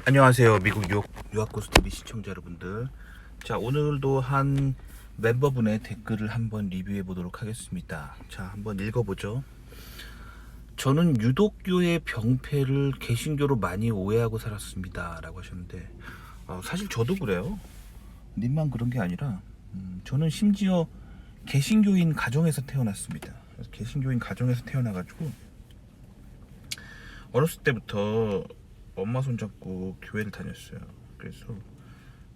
안녕하세요. 미국 유학고스 TV 시청자 여러분들. 자, 오늘도 한 멤버분의 댓글을 한번 리뷰해 보도록 하겠습니다. 자, 한번 읽어보죠. 저는 유독교의 병폐를 개신교로 많이 오해하고 살았습니다 라고 하셨는데, 사실 저도 그래요. 님만 그런 게 아니라 저는 심지어 개신교인 가정에서 태어났습니다. 그래서 개신교인 가정에서 태어나가지고 어렸을 때부터 엄마 손잡고 교회를 다녔어요. 그래서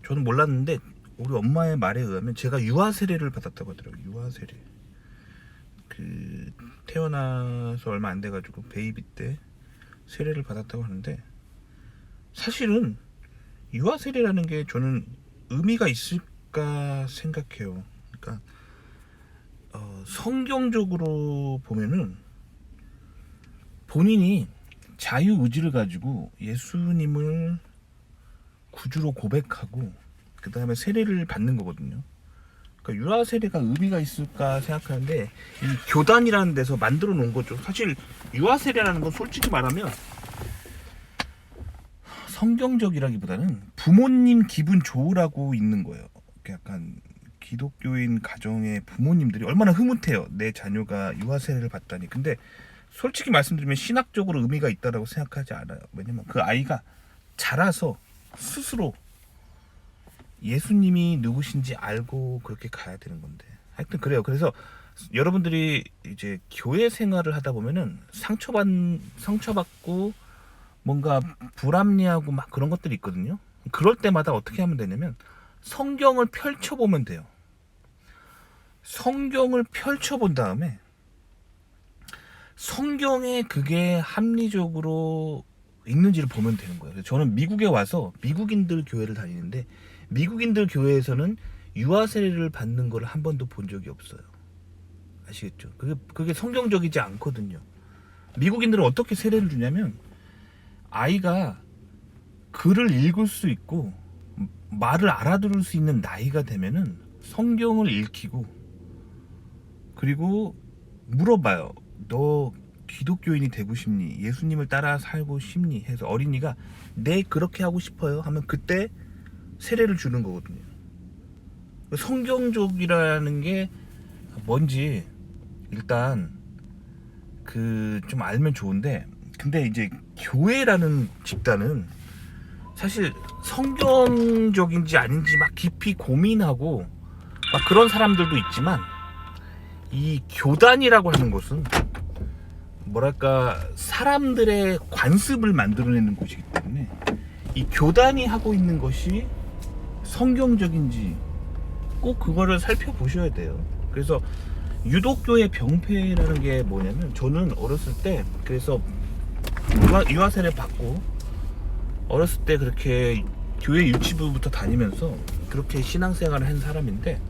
저는 몰랐는데 우리 엄마의 말에 의하면 제가 유아 세례를 받았다고 하더라고요. 유아 세례. 그 태어나서 얼마 안 돼가지고 베이비 때 세례를 받았다고 하는데, 사실은 유아 세례라는 게 저는 의미가 있을까 생각해요. 그러니까 성경적으로 보면은 본인이 자유의지를 가지고 예수님을 구주로 고백하고 그 다음에 세례를 받는 거거든요. 그러니까 유아 세례가 의미가 있을까 생각하는데, 이 교단이라는 데서 만들어 놓은 거죠. 사실 유아 세례라는 건 솔직히 말하면 성경적이라기보다는 부모님 기분 좋으라고 있는 거예요. 약간 기독교인 가정의 부모님들이 얼마나 흐뭇해요. 내 자녀가 유아 세례를 받다니. 근데 솔직히 말씀드리면 신학적으로 의미가 있다라고 생각하지 않아요. 왜냐면 그 아이가 자라서 스스로 예수님이 누구신지 알고 그렇게 가야 되는 건데, 하여튼 그래요. 그래서 여러분들이 이제 교회 생활을 하다 보면은 상처받고 뭔가 불합리하고 막 그런 것들이 있거든요. 그럴 때마다 어떻게 하면 되냐면 성경을 펼쳐보면 돼요. 성경을 펼쳐본 다음에 성경에 그게 합리적으로 있는지를 보면 되는 거예요. 저는 미국에 와서 미국인들 교회를 다니는데, 미국인들 교회에서는 유아 세례를 받는 걸 한 번도 본 적이 없어요. 아시겠죠? 그게 성경적이지 않거든요. 미국인들은 어떻게 세례를 주냐면, 아이가 글을 읽을 수 있고 말을 알아들을 수 있는 나이가 되면은 성경을 읽히고, 그리고 물어봐요. 너 기독교인이 되고 싶니? 예수님을 따라 살고 싶니? 해서 어린이가 네, 그렇게 하고 싶어요 하면 그때 세례를 주는 거거든요. 성경적이라는 게 뭔지 일단 좀 알면 좋은데, 근데 이제 교회라는 집단은 사실 성경적인지 아닌지 막 깊이 고민하고 막 그런 사람들도 있지만, 이 교단이라고 하는 것은 뭐랄까 사람들의 관습을 만들어내는 곳이기 때문에 이 교단이 하고 있는 것이 성경적인지 꼭 그거를 살펴보셔야 돼요. 그래서 유독교의 병폐라는 게 뭐냐면, 저는 어렸을 때 그래서 유아 세례 받고 어렸을 때 그렇게 교회 유치부부터 다니면서 그렇게 신앙생활을 한 사람인데,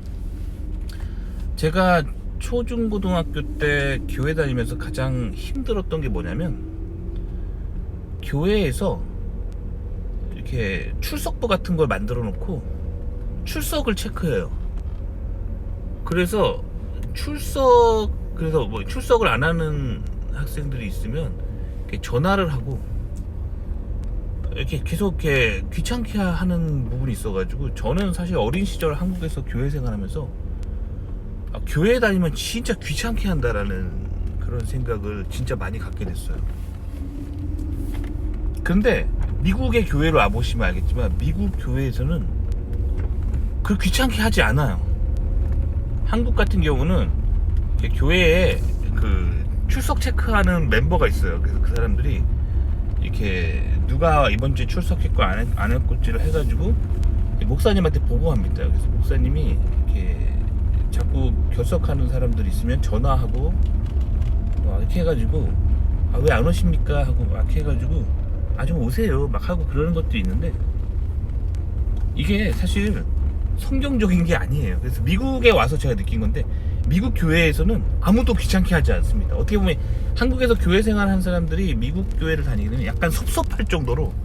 제가 초중고등학교 때 교회 다니면서 가장 힘들었던 게 뭐냐면, 교회에서 이렇게 출석부 같은 걸 만들어 놓고 출석을 체크해요. 그래서 출석을 안 하는 학생들이 있으면 이렇게 전화를 하고 이렇게 계속 이렇게 귀찮게 하는 부분이 있어가지고, 저는 사실 어린 시절 한국에서 교회 생활하면서 교회 다니면 진짜 귀찮게 한다라는 그런 생각을 진짜 많이 갖게 됐어요. 근데 미국의 교회로 와보시면 알겠지만, 미국 교회에서는 그걸 귀찮게 하지 않아요. 한국 같은 경우는 교회에 그 출석 체크하는 멤버가 있어요. 그래서 그 사람들이 이렇게 누가 이번 주에 출석했고 안 했고지를 해가지고 목사님한테 보고합니다. 그래서 목사님이 이렇게 자꾸 결석하는 사람들이 있으면 전화하고 이렇게 해가지고 왜 안 오십니까 하고 막 해가지고 좀 오세요 막 하고 그러는 것도 있는데, 이게 사실 성경적인 게 아니에요. 그래서 미국에 와서 제가 느낀 건데, 미국 교회에서는 아무도 귀찮게 하지 않습니다. 어떻게 보면 한국에서 교회 생활한 사람들이 미국 교회를 다니기는 약간 섭섭할 정도로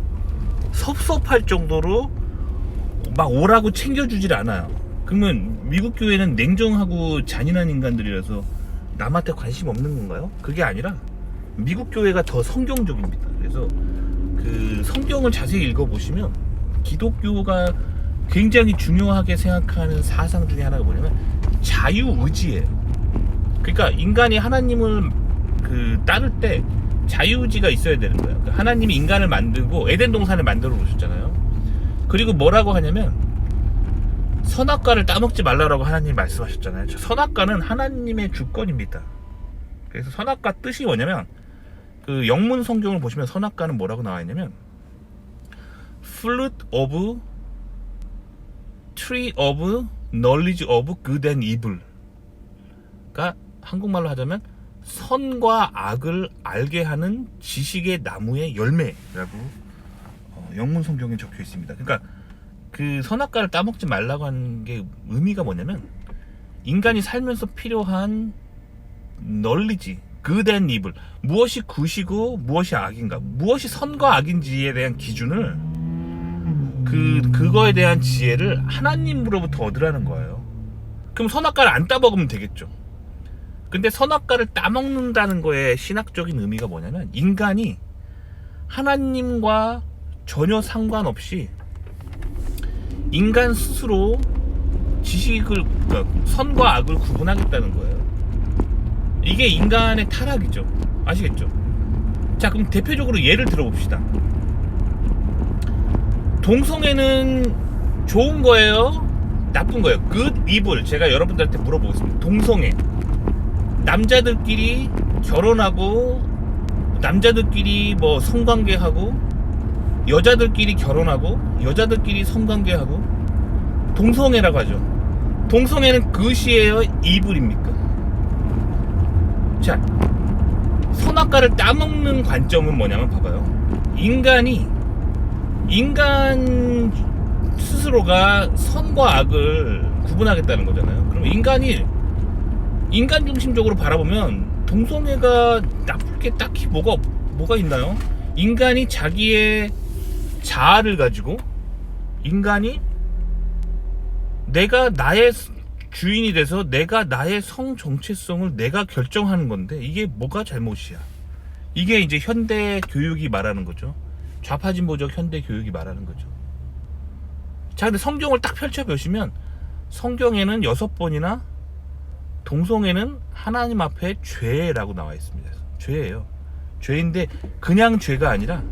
막 오라고 챙겨주질 않아요. 그러면 미국 교회는 냉정하고 잔인한 인간들이라서 남한테 관심 없는 건가요? 그게 아니라 미국 교회가 더 성경적입니다. 그래서 그 성경 성경을 자세히 읽어보시면 기독교가 굉장히 중요하게 생각하는 사상 중에 하나가 뭐냐면 자유의지예요. 그러니까 인간이 하나님을 따를 때 자유의지가 있어야 되는 거예요. 그러니까 하나님이 인간을 만들고 에덴 동산을 만들어 놓으셨잖아요. 그리고 뭐라고 하냐면 선악과를 따먹지 말라고 하나님이 말씀하셨잖아요. 선악과는 하나님의 주권입니다. 그래서 선악과 뜻이 뭐냐면 그 영문 성경을 보시면 선악과는 뭐라고 나와 있냐면 Fruit of Tree of Knowledge of Good and Evil가 한국말로 하자면 선과 악을 알게 하는 지식의 나무의 열매라고 영문 성경에 적혀 있습니다. 그러니까 그 선악과를 따먹지 말라고 하는 게 의미가 뭐냐면 인간이 살면서 필요한 knowledge, good and evil, 무엇이 굿이고 무엇이 악인가, 무엇이 선과 악인지에 대한 기준을 그거에 대한 지혜를 하나님으로부터 얻으라는 거예요. 그럼 선악과를 안 따먹으면 되겠죠. 근데 선악과를 따먹는다는 거에 신학적인 의미가 뭐냐면 인간이 하나님과 전혀 상관없이 인간 스스로 지식을, 그러니까 선과 악을 구분하겠다는 거예요. 이게 인간의 타락이죠. 아시겠죠? 자, 그럼 대표적으로 예를 들어봅시다. 동성애는 좋은 거예요? 나쁜 거예요? good, evil. 제가 여러분들한테 물어보겠습니다. 동성애, 남자들끼리 결혼하고 남자들끼리 뭐 성관계하고 여자들끼리 결혼하고 여자들끼리 성관계하고 동성애라고 하죠. 동성애는 그것이에요? 이불입니까? 자, 선악과를 따먹는 관점은 뭐냐면 봐봐요. 인간 스스로가 선과 악을 구분하겠다는 거잖아요. 그럼 인간 중심적으로 바라보면 동성애가 나쁠 게 딱히 뭐가 있나요? 인간이 자기의 자아를 가지고 인간이 내가 나의 주인이 돼서 내가 나의 성 정체성을 내가 결정하는 건데 이게 뭐가 잘못이야? 이게 이제 현대 교육이 말하는 거죠. 좌파진보적 현대 교육이 말하는 거죠. 자, 근데 성경을 딱 펼쳐보시면 성경에는 6번이나 동성애는 하나님 앞에 죄라고 나와 있습니다. 죄예요. 죄인데 그냥 죄가 아니라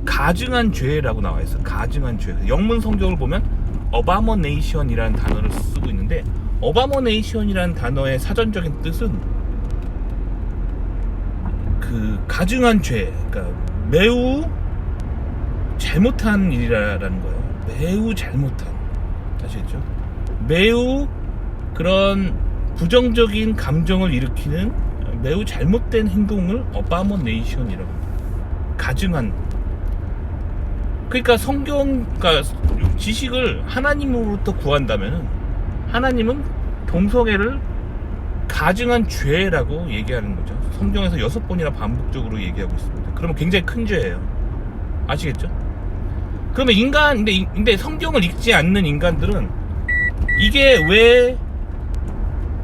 가증한 죄라고 나와 있어요. 가증한 죄. 영문 성경을 보면 abomination이라는 단어를 쓰고 있는데 abomination이라는 단어의 사전적인 뜻은 그 가증한 죄, 그러니까 매우 잘못한 일이라는 거예요. 매우 잘못한, 아시겠죠? 매우 그런 부정적인 감정을 일으키는 매우 잘못된 행동을 abomination이라고 합니다. 가증한. 그러니까 그러니까 지식을 하나님으로부터 구한다면 하나님은 동성애를 가증한 죄라고 얘기하는 거죠. 성경에서 6번이나 반복적으로 얘기하고 있습니다. 그러면 굉장히 큰 죄예요. 아시겠죠? 그러면 근데 성경을 읽지 않는 인간들은 이게 왜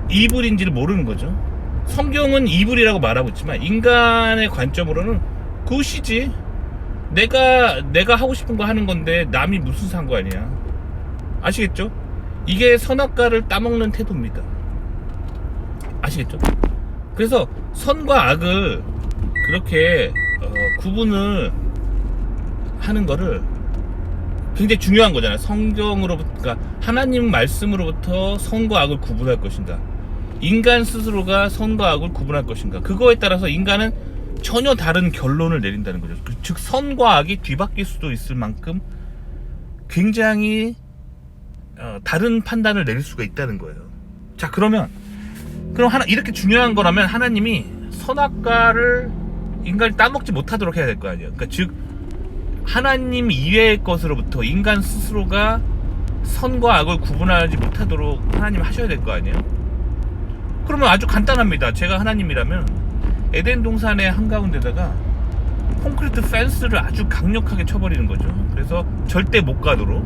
이불인지를 모르는 거죠. 성경은 이불이라고 말하고 있지만 인간의 관점으로는 그것이지, 내가 하고 싶은 거 하는 건데 남이 무슨 상관이야. 아시겠죠? 이게 선악과를 따먹는 태도입니다. 아시겠죠? 그래서 선과 악을 그렇게 구분을 하는 거를 굉장히 중요한 거잖아요. 성경으로부터, 그러니까 하나님 말씀으로부터 선과 악을 구분할 것인가, 인간 스스로가 선과 악을 구분할 것인가, 그거에 따라서 인간은 전혀 다른 결론을 내린다는 거죠. 즉 선과 악이 뒤바뀔 수도 있을 만큼 굉장히 다른 판단을 내릴 수가 있다는 거예요. 자, 그럼 이렇게 중요한 거라면 하나님이 선악과를 인간이 따먹지 못하도록 해야 될 거 아니에요. 그러니까 즉 하나님 이외의 것으로부터 인간 스스로가 선과 악을 구분하지 못하도록 하나님 하셔야 될 거 아니에요. 그러면 아주 간단합니다. 제가 하나님이라면 에덴 동산의 한가운데다가 콘크리트 펜스를 아주 강력하게 쳐버리는 거죠. 그래서 절대 못 가도록,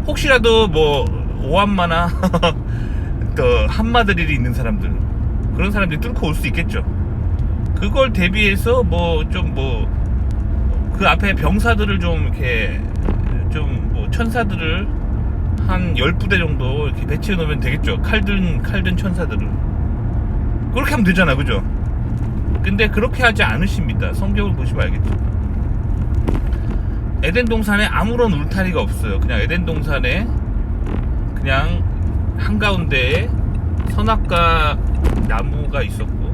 혹시라도 뭐 오한마나 또 한마들이 있는 사람들, 그런 사람들이 뚫고 올 수 있겠죠. 그걸 대비해서 그 앞에 병사들을 좀 이렇게 좀 뭐 천사들을 한 10부대 정도 이렇게 배치해 놓으면 되겠죠. 칼든 천사들을. 그렇게 하면 되잖아, 그죠? 근데 그렇게 하지 않으십니다. 성경을 보시면 알겠죠. 에덴 동산에 아무런 울타리가 없어요. 그냥 에덴 동산에 그냥 한가운데에 선악과 나무가 있었고,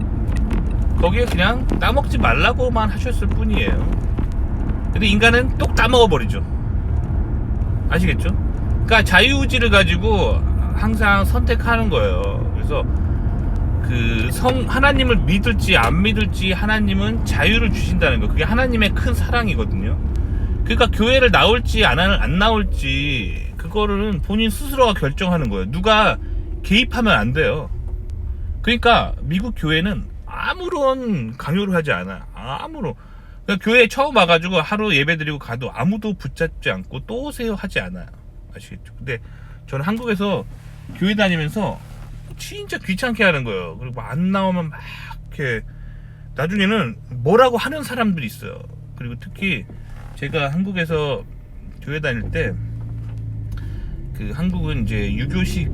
거기에 그냥 따먹지 말라고만 하셨을 뿐이에요. 근데 인간은 똑 따먹어버리죠. 아시겠죠? 그러니까 자유의지를 가지고 항상 선택하는 거예요. 그래서 하나님을 믿을지 안 믿을지 하나님은 자유를 주신다는 거. 그게 하나님의 큰 사랑이거든요. 그러니까 교회를 나올지 안 나올지 그거는 본인 스스로가 결정하는 거예요. 누가 개입하면 안 돼요. 그러니까 미국 교회는 아무런 강요를 하지 않아요. 그러니까 교회에 처음 와가지고 하루 예배 드리고 가도 아무도 붙잡지 않고 또 오세요 하지 않아요. 아시겠죠? 근데 저는 한국에서 교회 다니면서 진짜 귀찮게 하는 거예요. 그리고 안 나오면 막 이렇게 나중에는 뭐라고 하는 사람들이 있어요. 그리고 특히 제가 한국에서 교회 다닐 때 한국은 이제 유교식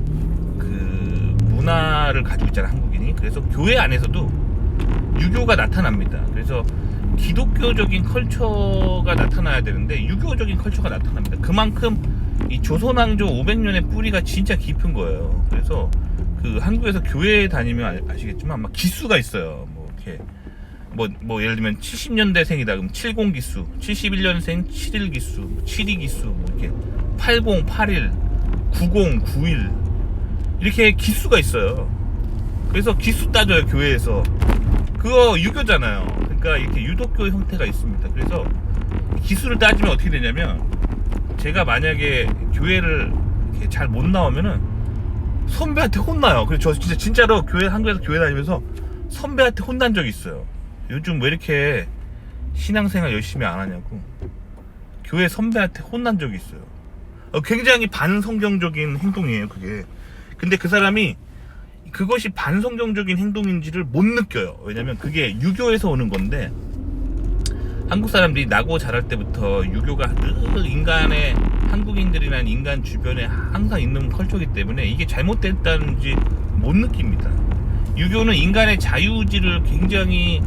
문화를 가지고 있잖아요, 한국인이. 그래서 교회 안에서도 유교가 나타납니다. 그래서 기독교적인 컬처가 나타나야 되는데 유교적인 컬처가 나타납니다. 그만큼 이 조선왕조 500년의 뿌리가 진짜 깊은 거예요. 그래서 한국에서 교회에 다니면 아시겠지만 막 기수가 있어요. 뭐 이렇게 뭐 예를 들면 70년대생이다 그럼 70기수, 71년생 71기수, 72기수, 뭐 이렇게 80, 81, 90, 91 이렇게 기수가 있어요. 그래서 기수 따져요, 교회에서. 그거 유교잖아요. 그러니까 이렇게 유독교 형태가 있습니다. 그래서 기수를 따지면 어떻게 되냐면, 제가 만약에 교회를 이렇게 잘 못 나오면은 선배한테 혼나요. 그래서 저 진짜로 한국에서 교회 다니면서 선배한테 혼난 적이 있어요. 요즘 왜 이렇게 신앙생활 열심히 안 하냐고 교회 선배한테 혼난 적이 있어요. 굉장히 반성경적인 행동이에요, 그게. 근데 그 사람이 그것이 반성경적인 행동인지를 못 느껴요. 왜냐면 그게 유교에서 오는 건데, 한국 사람들이 나고 자랄 때부터 유교가 늘 한국인들이나 인간 주변에 항상 있는 컬처이기 때문에 이게 잘못됐다는지 못 느낍니다. 유교는 인간의 자유의지를 굉장히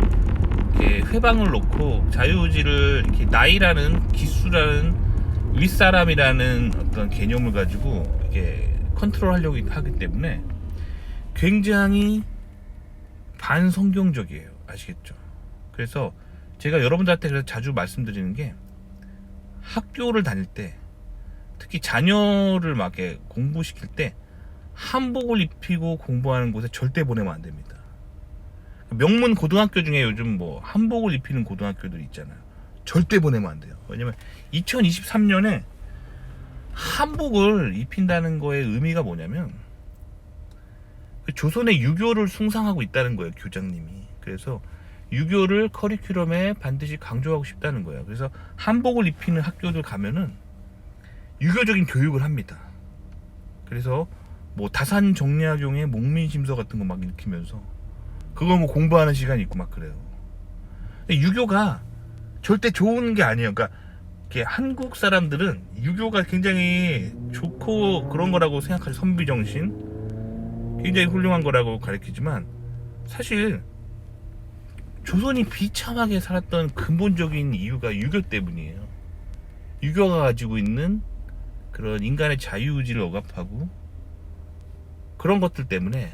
이렇게 회방을 놓고, 자유의지를 이렇게 나이라는 기수라는 윗사람이라는 어떤 개념을 가지고 이렇게 컨트롤하려고 하기 때문에 굉장히 반성경적이에요. 아시겠죠? 그래서 제가 여러분들한테 그래서 자주 말씀드리는 게, 학교를 다닐 때 특히 자녀를 막 이렇게 공부시킬 때 한복을 입히고 공부하는 곳에 절대 보내면 안 됩니다. 명문 고등학교 중에 요즘 뭐 한복을 입히는 고등학교들이 있잖아요. 절대 보내면 안 돼요. 왜냐면 2023년에 한복을 입힌다는 거의 의미가 뭐냐면 조선의 유교를 숭상하고 있다는 거예요, 교장님이. 그래서 유교를 커리큘럼에 반드시 강조하고 싶다는 거예요. 그래서 한복을 입히는 학교들 가면은 유교적인 교육을 합니다. 그래서 뭐 다산정리학용의 목민심서 같은 거 막 읽히면서 그거 뭐 공부하는 시간이 있고 막 그래요. 근데 유교가 절대 좋은 게 아니에요. 그러니까 한국 사람들은 유교가 굉장히 좋고 그런 거라고 생각하죠. 선비정신 굉장히 훌륭한 거라고 가르치지만, 사실 조선이 비참하게 살았던 근본적인 이유가 유교 때문이에요. 유교가 가지고 있는 그런 인간의 자유의지를 억압하고 그런 것들 때문에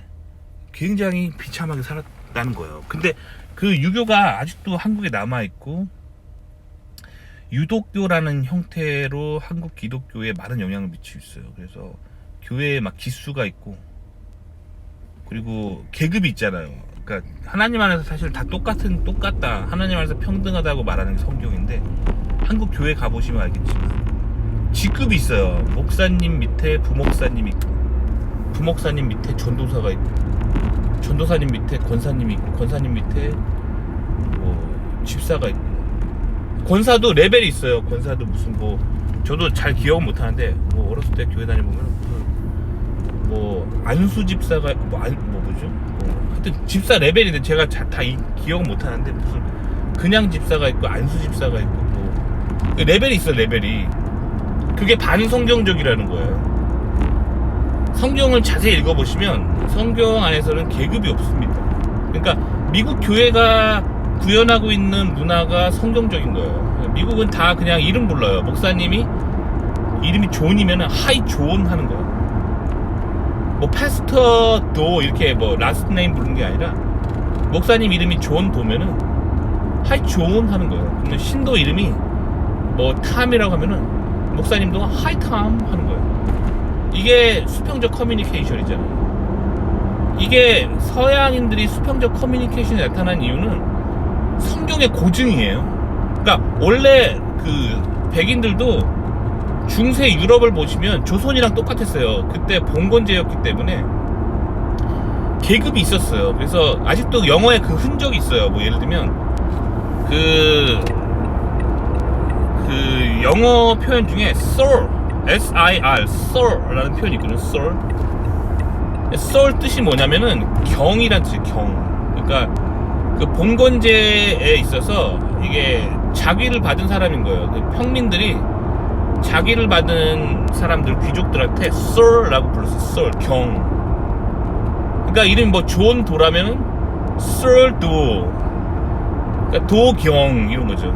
굉장히 비참하게 살았다는 거예요. 근데 그 유교가 아직도 한국에 남아있고 유독교라는 형태로 한국 기독교에 많은 영향을 미치고 있어요. 그래서 교회에 막 기수가 있고, 그리고 계급이 있잖아요. 그러니까 하나님 안에서 사실 다 똑같다, 하나님 안에서 평등하다고 말하는 게 성경인데, 한국 교회 가보시면 알겠지만 직급이 있어요. 목사님 밑에 부목사님이 있고, 부목사님 밑에 전도사가 있고, 전도사님 밑에 권사님이 있고, 권사님 밑에 뭐 집사가 있고, 권사도 레벨이 있어요. 권사도 무슨 뭐 저도 잘 기억은 못하는데, 뭐 어렸을 때 교회 다녀보면 뭐 안수 집사가 뭐죠? 하여튼 집사 레벨인데 제가 다 기억은 못하는데, 무슨 그냥 집사가 있고 안수 집사가 있고 뭐 레벨이 있어, 레벨이. 그게 반성경적이라는 거예요. 성경을 자세히 읽어보시면 성경 안에서는 계급이 없습니다. 그러니까 미국 교회가 구현하고 있는 문화가 성경적인 거예요. 미국은 다 그냥 이름 불러요. 목사님이 이름이 존이면 하이 존 하는 거예요. 뭐 파스터 도 이렇게 뭐 라스트 네임 부르는 게 아니라 목사님 이름이 존 도면은 하이 존 하는 거예요. 근데 신도 이름이 뭐 탐이라고 하면은 목사님도 하이 탐 하는 거예요. 이게 수평적 커뮤니케이션이잖아요. 이게 서양인들이 수평적 커뮤니케이션이 나타난 이유는 성경의 고증이에요. 그러니까 원래 그 백인들도 중세 유럽을 보시면 조선이랑 똑같았어요. 그때 봉건제였기 때문에 계급이 있었어요. 그래서 아직도 영어에 그 흔적이 있어요. 뭐 예를 들면 그 영어 표현 중에 sir, S-I-R, sir라는 표현이 있거든요. sir. sir 뜻이 뭐냐면은 경이란 뜻이에요. 경. 그러니까 그 봉건제에 있어서 이게 자귀를 받은 사람인 거예요. 그 평민들이 자기를 받은 사람들, 귀족들한테 sir라고 불렀어요. sir, 경. 그러니까 이름이 뭐 존 도라면은 sir 도, 그러니까 도경 이런 거죠.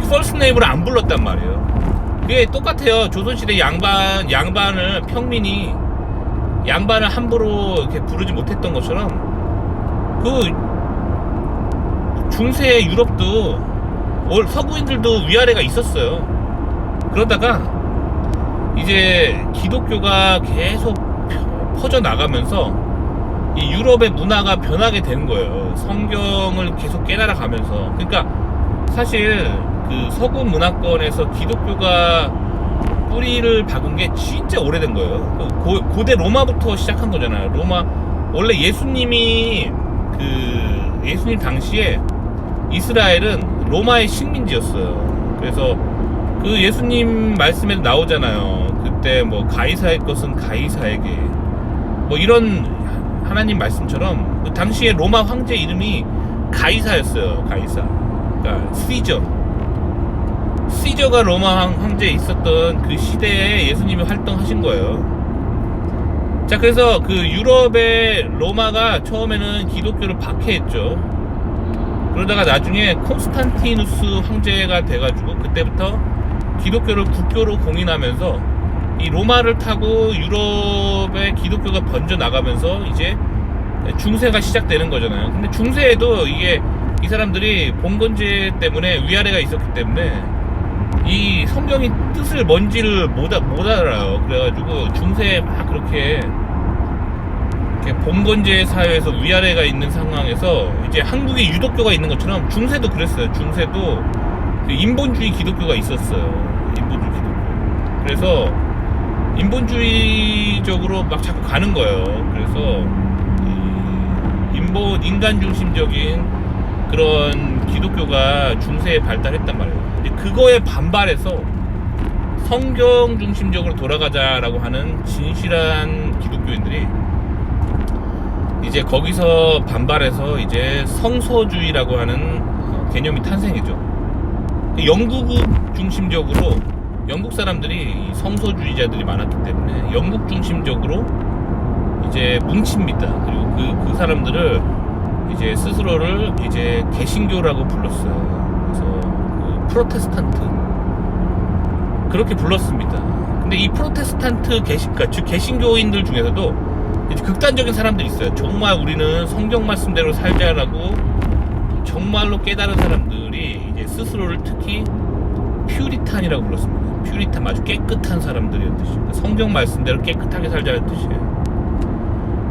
first name으로 안 불렀단 말이에요. 그게 똑같아요. 조선시대 양반을 평민이 양반을 함부로 이렇게 부르지 못했던 것처럼 그 중세 유럽도 서구인들도 위아래가 있었어요. 그러다가 이제 기독교가 계속 퍼져 나가면서 이 유럽의 문화가 변하게 되는 거예요. 성경을 계속 깨달아 가면서. 그러니까 사실 그 서구 문화권에서 기독교가 뿌리를 박은 게 진짜 오래된 거예요. 고대 로마부터 시작한 거잖아요. 로마 원래 예수님 당시에 이스라엘은 로마의 식민지였어요. 그래서 그 예수님 말씀에도 나오잖아요. 그때 뭐 가이사의 것은 가이사에게 뭐 이런 하나님 말씀처럼 그 당시에 로마 황제 이름이 가이사였어요. 가이사. 그러니까 시저가 로마 황제에 있었던 그 시대에 예수님이 활동하신 거예요. 자, 그래서 그 유럽의 로마가 처음에는 기독교를 박해했죠. 그러다가 나중에 콘스탄티누스 황제가 돼가지고 그때부터 기독교를 국교로 공인하면서 이 로마를 타고 유럽의 기독교가 번져 나가면서 이제 중세가 시작되는 거잖아요. 근데 중세에도 이게 이 사람들이 봉건제 때문에 위아래가 있었기 때문에 이 성경이 뜻을 뭔지를 못 알아요. 그래가지고 중세에 막 그렇게 봉건제 사회에서 위아래가 있는 상황에서 이제 한국에 유독교가 있는 것처럼 중세도 그랬어요. 중세도 그 인본주의 기독교가 있었어요. 인본주의 기독교. 그래서 인본주의적으로 막 자꾸 가는 거예요. 그래서 인간 중심적인 그런 기독교가 중세에 발달했단 말이에요. 근데 그거에 반발해서 성경 중심적으로 돌아가자라고 하는 진실한 기독교인들이 이제 거기서 반발해서 이제 성서주의라고 하는 개념이 탄생이죠. 영국 중심적으로 영국 사람들이 성서주의자들이 많았기 때문에 영국 중심적으로 이제 뭉칩니다. 그리고 그 사람들을 이제 스스로를 이제 개신교라고 불렀어요. 그래서 그 프로테스탄트 그렇게 불렀습니다. 근데 이 프로테스탄트 즉 개신교인들 중에서도 이제 극단적인 사람들이 있어요. 정말 우리는 성경 말씀대로 살자라고 정말로 깨달은 사람들이 이제 스스로를 특히 퓨리탄이라고 불렀습니다. 퓨리탄 아주 깨끗한 사람들이란 뜻이에요. 그러니까 성경 말씀대로 깨끗하게 살자는 뜻이에요.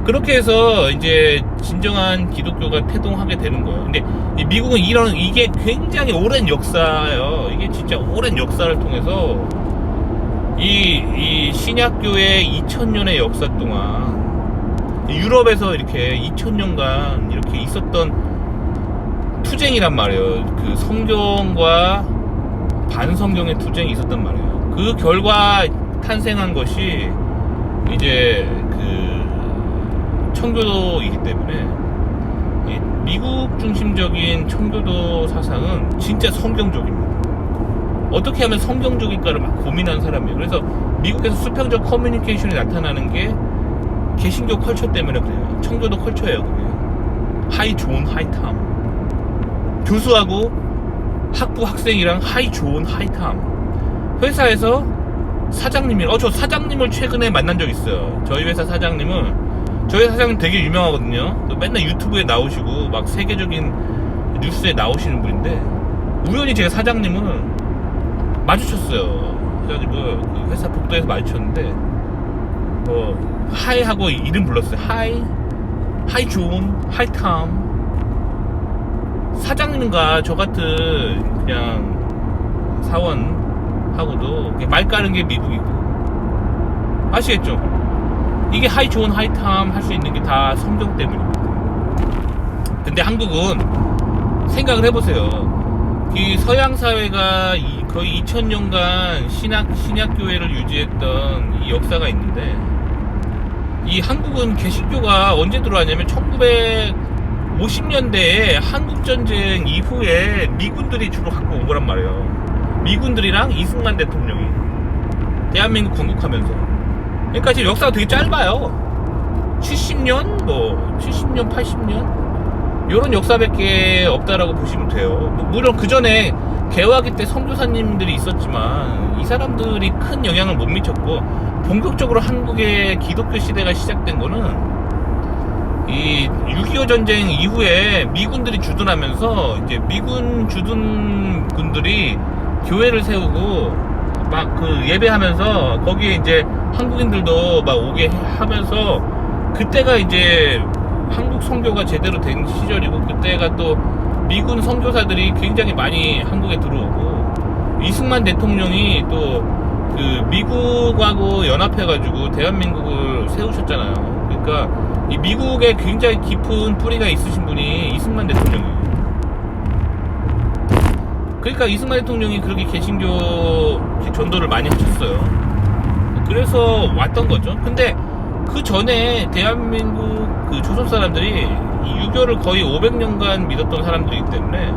그렇게 해서 이제 진정한 기독교가 태동하게 되는 거예요. 근데 미국은 이게 굉장히 오랜 역사예요. 이게 진짜 오랜 역사를 통해서 이 신약교의 2000년의 역사 동안 유럽에서 이렇게 2000년간 이렇게 있었던 투쟁이란 말이에요. 그 성경과 반성경의 투쟁이 있었단 말이에요. 그 결과 탄생한 것이 이제 그 청교도이기 때문에 이 미국 중심적인 청교도 사상은 진짜 성경적입니다. 어떻게 하면 성경적일까를 막 고민하는 사람이에요. 그래서 미국에서 수평적 커뮤니케이션이 나타나는 게 개신교 컬처 때문에 그래요. 청교도 컬처예요. 그게 하이 존 하이 탐. 교수하고 학부 학생이랑 하이 존 하이 탐. 회사에서 사장님이 저 사장님을 최근에 만난 적 있어요. 저희 회사 사장님 되게 유명하거든요. 맨날 유튜브에 나오시고 막 세계적인 뉴스에 나오시는 분인데 우연히 제가 사장님을 마주쳤어요. 그래가지고 그 회사 복도에서 마주쳤는데 하이 하고 이름 불렀어요. 하이 존 하이 탐. 사장님과 저 같은 그냥 사원하고도 말 까는 게 미국이고, 아시겠죠? 이게 하이 존 하이 탐 할 수 있는 게 다 성경 때문입니다. 근데 한국은 생각을 해보세요. 이 서양 사회가 거의 2000년간 신약교회를 유지했던 이 역사가 있는데, 이 한국은 개신교가 언제 들어왔냐면 1950년대에 한국전쟁 이후에 미군들이 주로 갖고 온 거란 말이에요. 미군들이랑 이승만 대통령이 대한민국 건국하면서. 그러니까 지금 역사가 되게 짧아요. 70년, 80년 요런 역사밖에 없다라고 보시면 돼요. 물론 그 전에 개화기 때 선교사님들이 있었지만 이 사람들이 큰 영향을 못 미쳤고, 본격적으로 한국의 기독교 시대가 시작된 거는 이 6.25 전쟁 이후에 미군들이 주둔하면서 이제 미군 주둔군들이 교회를 세우고 막 그 예배하면서 거기에 이제 한국인들도 막 오게 하면서, 그때가 이제 한국 선교가 제대로 된 시절이고, 그때가 또 미군 선교사들이 굉장히 많이 한국에 들어오고, 이승만 대통령이 또 그 미국하고 연합해가지고 대한민국을 세우셨잖아요. 그러니까 이 미국에 굉장히 깊은 뿌리가 있으신 분이 이승만 대통령이에요. 그러니까 이승만 대통령이 그렇게 개신교 전도를 많이 하셨어요. 그래서 왔던 거죠. 근데 그 전에 대한민국 그 조선 사람들이 이 유교를 거의 500년간 믿었던 사람들이기 때문에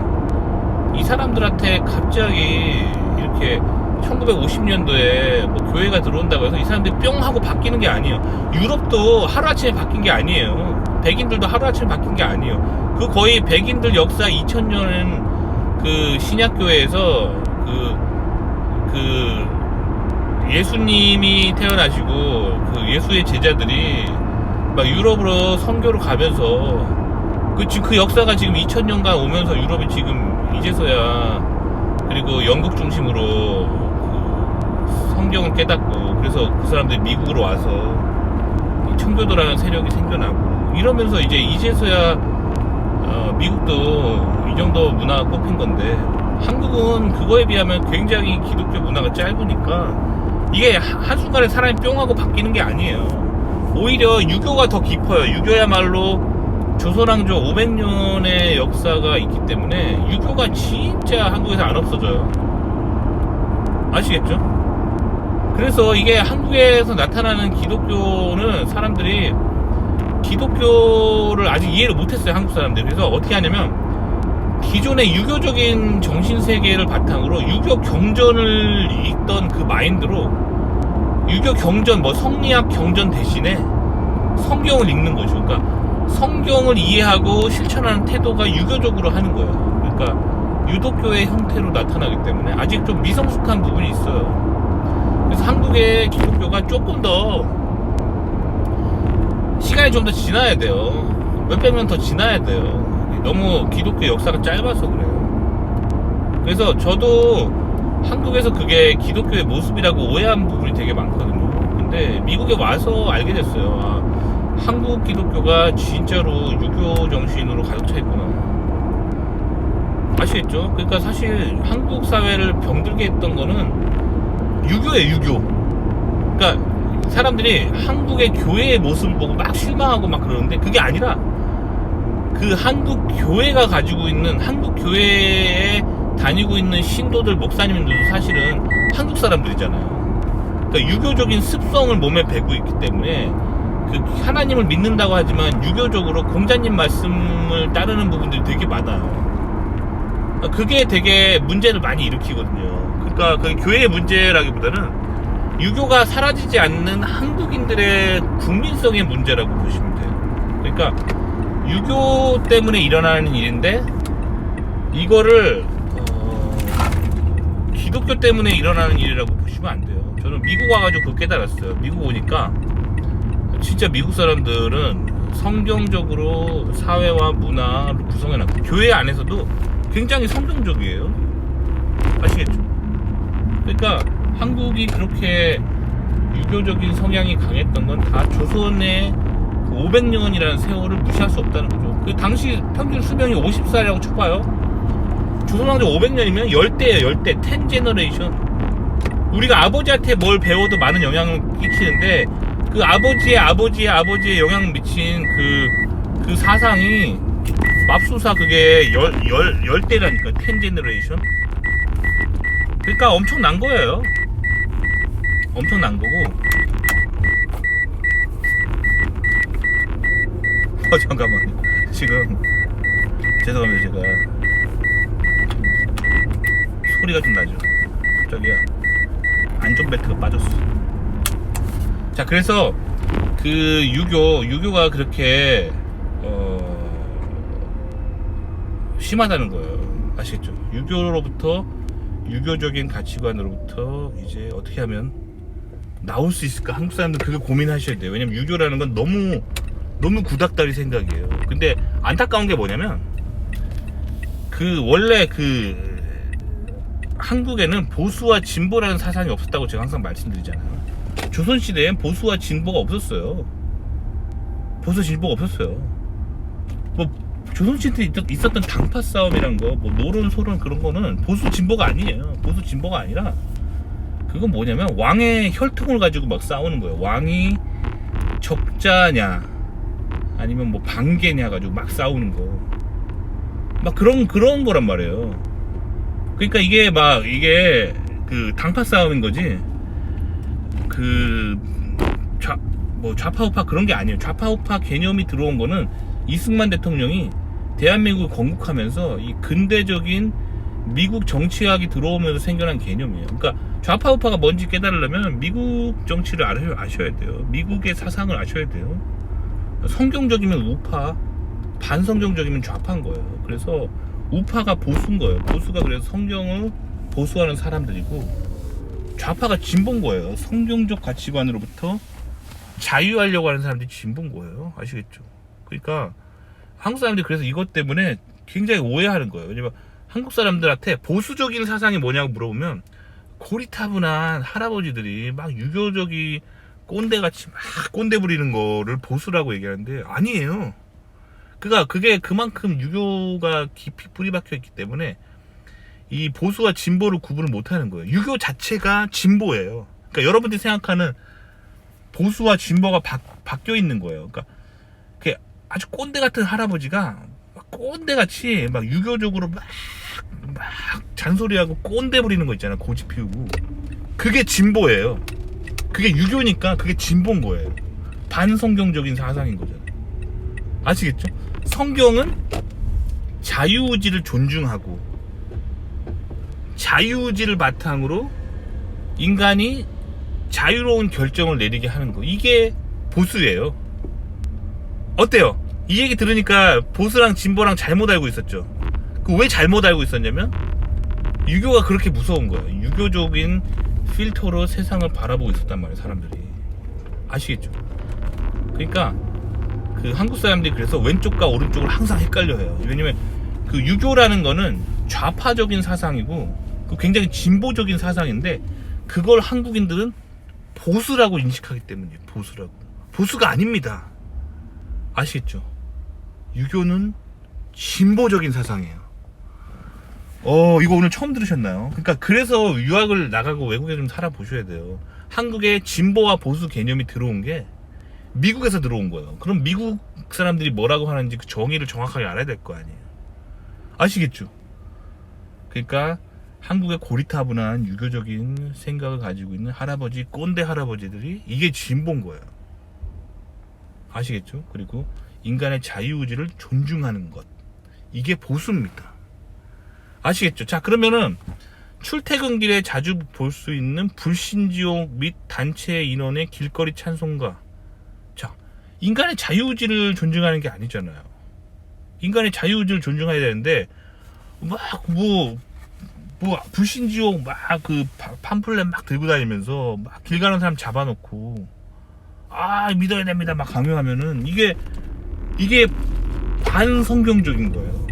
이 사람들한테 갑자기 이렇게 1950년도에 뭐 교회가 들어온다고 해서 이 사람들이 뿅 하고 바뀌는 게 아니에요. 유럽도 하루아침에 바뀐 게 아니에요. 백인들도 하루아침에 바뀐 게 아니에요. 그 거의 백인들 역사 2000년은 그 신약교회에서 그 예수님이 태어나시고 그 예수의 제자들이 막 유럽으로 선교를 가면서 그 역사가 지금 2000년간 오면서 유럽이 지금 이제서야, 그리고 영국 중심으로 그 성경을 깨닫고, 그래서 그 사람들이 미국으로 와서 청교도라는 세력이 생겨나고 이러면서 이제서야 미국도 이 정도 문화가 꼽힌 건데, 한국은 그거에 비하면 굉장히 기독교 문화가 짧으니까 이게 한순간에 사람이 뿅 하고 바뀌는 게 아니에요. 오히려 유교가 더 깊어요. 유교야말로 조선왕조 500년의 역사가 있기 때문에 유교가 진짜 한국에서 안 없어져요. 아시겠죠? 그래서 이게 한국에서 나타나는 기독교는 사람들이 기독교를 아직 이해를 못했어요. 한국 사람들이. 그래서 어떻게 하냐면 기존의 유교적인 정신세계를 바탕으로 유교 경전을 읽던 그 마인드로 유교 경전, 성리학 경전 대신에 성경을 읽는 거죠. 그러니까 성경을 이해하고 실천하는 태도가 유교적으로 하는 거예요. 그러니까 유독교의 형태로 나타나기 때문에 아직 좀 미성숙한 부분이 있어요. 그래서 한국의 기독교가 조금 더 시간이 좀 더 지나야 돼요. 몇백 년 더 지나야 돼요. 너무 기독교 역사가 짧아서 그래요. 그래서 저도 한국에서 그게 기독교의 모습이라고 오해한 부분이 되게 많거든요. 근데 미국에 와서 알게 됐어요. 한국 기독교가 진짜로 유교 정신으로 가득 차 있구나. 아시겠죠? 그러니까 사실 한국 사회를 병들게 했던 거는 유교예요, 유교. 그러니까 사람들이 한국의 교회의 모습을 보고 막 실망하고 막 그러는데, 그게 아니라 그 한국 교회가 가지고 있는, 한국 교회에 다니고 있는 신도들, 목사님들도 사실은 한국 사람들이잖아요. 그러니까 유교적인 습성을 몸에 배고 있기 때문에 그 하나님을 믿는다고 하지만 유교적으로 공자님 말씀을 따르는 부분들이 되게 많아요. 그게 되게 문제를 많이 일으키거든요. 그러니까 그 교회의 문제라기보다는 유교가 사라지지 않는 한국인들의 국민성의 문제라고 보시면 돼요. 그러니까 유교 때문에 일어나는 일인데 이거를 기독교 때문에 일어나는 일이라고 보시면 안 돼요. 저는 미국 와가지고 그거 깨달았어요. 미국 오니까 진짜 미국 사람들은 성경적으로 사회와 문화를 구성해놨고 교회 안에서도 굉장히 성경적이에요. 아시겠죠? 그러니까 한국이 그렇게 유교적인 성향이 강했던 건 다 조선의 500년이라는 세월을 무시할 수 없다는 거죠. 그 당시 평균 수명이 50살이라고 쳐봐요. 조선왕조 500년이면 열대예요. 열대 10 제너레이션. 우리가 아버지한테 뭘 배워도 많은 영향을 끼치는데 그 아버지의 영향을 미친 그 사상이 맙소사 그게 열대라니까 10 제너레이션. 그러니까 엄청난 거예요. 엄청난 거고. 잠깐만요. 지금 죄송합니다. 제가 소리가 좀 나죠. 저기야 안전벨트가 빠졌어. 자, 그래서 그 유교가 그렇게 심하다는 거예요. 아시겠죠? 유교적인 가치관으로부터 이제 어떻게 하면 나올 수 있을까? 한국 사람들 그거 고민하셔야 돼요. 왜냐면 유교라는 건 너무 구닥다리 생각이에요. 근데 안타까운 게 뭐냐면 원래 한국에는 보수와 진보라는 사상이 없었다고 제가 항상 말씀드리잖아요. 조선시대엔 보수와 진보가 없었어요. 보수 진보가 없었어요. 뭐 조선시대에 있었던 당파 싸움이란 거, 뭐 노론 소론 그런 거는 보수 진보가 아니에요. 보수 진보가 아니라 그건 뭐냐면 왕의 혈통을 가지고 막 싸우는 거예요. 왕이 적자냐 아니면 뭐 반개냐 가지고 막 싸우는 거, 막 그런 거란 말이에요. 그러니까 이게 그 당파 싸움인 거지. 좌파 우파 그런 게 아니에요. 좌파 우파 개념이 들어온 거는 이승만 대통령이 대한민국을 건국하면서 이 근대적인 미국 정치학이 들어오면서 생겨난 개념이에요. 그러니까 좌파 우파가 뭔지 깨달으려면 미국 정치를 아셔야 돼요. 미국의 사상을 아셔야 돼요. 성경적이면 우파, 반성경적이면 좌파인 거예요. 그래서 우파가 보수인 거예요. 보수가 그래서 성경을 보수하는 사람들이고, 좌파가 진보인 거예요. 성경적 가치관으로부터 자유하려고 하는 사람들이 진보인 거예요. 아시겠죠? 그러니까 한국 사람들이 그래서 이것 때문에 굉장히 오해하는 거예요. 왜냐면 한국 사람들한테 보수적인 사상이 뭐냐고 물어보면 고리타분한 할아버지들이 막 유교적이 꼰대같이 막 꼰대 부리는 거를 보수라고 얘기하는데 아니에요. 그러니까 그게 그만큼 유교가 깊이 뿌리 박혀 있기 때문에 이 보수와 진보를 구분을 못하는 거예요. 유교 자체가 진보예요. 그러니까 여러분들이 생각하는 보수와 진보가 바뀌어 있는 거예요. 그러니까 그게 아주 꼰대 같은 할아버지가 꼰대같이 막 유교적으로 막 잔소리하고 꼰대 부리는 거 있잖아요. 고집 피우고. 그게 진보예요. 그게 유교니까 그게 진보인 거예요. 반성경적인 사상인 거잖아요. 아시겠죠? 성경은 자유의지를 존중하고 자유의지를 바탕으로 인간이 자유로운 결정을 내리게 하는 거, 이게 보수예요. 어때요? 이 얘기 들으니까 보수랑 진보랑 잘못 알고 있었죠? 왜 잘못 알고 있었냐면 유교가 그렇게 무서운 거예요. 유교적인 필터로 세상을 바라보고 있었단 말이에요, 사람들이. 아시겠죠? 그러니까 그 한국 사람들이 그래서 왼쪽과 오른쪽을 항상 헷갈려해요. 왜냐면 그 유교라는 거는 좌파적인 사상이고 굉장히 진보적인 사상인데 그걸 한국인들은 보수라고 인식하기 때문이에요. 보수가 아닙니다. 아시겠죠? 유교는 진보적인 사상이에요. 이거 오늘 처음 들으셨나요? 그러니까 그래서 유학을 나가고 외국에 좀 살아보셔야 돼요. 한국에 진보와 보수 개념이 들어온 게 미국에서 들어온 거예요. 그럼 미국 사람들이 뭐라고 하는지 그 정의를 정확하게 알아야 될 거 아니에요. 아시겠죠? 그러니까 한국의 고리타분한 유교적인 생각을 가지고 있는 할아버지, 꼰대 할아버지들이 이게 진보인 거예요. 아시겠죠? 그리고 인간의 자유의지를 존중하는 것, 이게 보수입니다. 아시겠죠? 자, 그러면은 출퇴근길에 자주 볼 수 있는 불신지옥 및 단체 인원의 길거리 찬송가. 자, 인간의 자유의지를 존중하는 게 아니잖아요. 인간의 자유의지를 존중해야 되는데 불신지옥 그 팜플렛 막 들고 다니면서 막 길 가는 사람 잡아놓고 믿어야 됩니다 막 강요하면은 이게 반성경적인 거예요.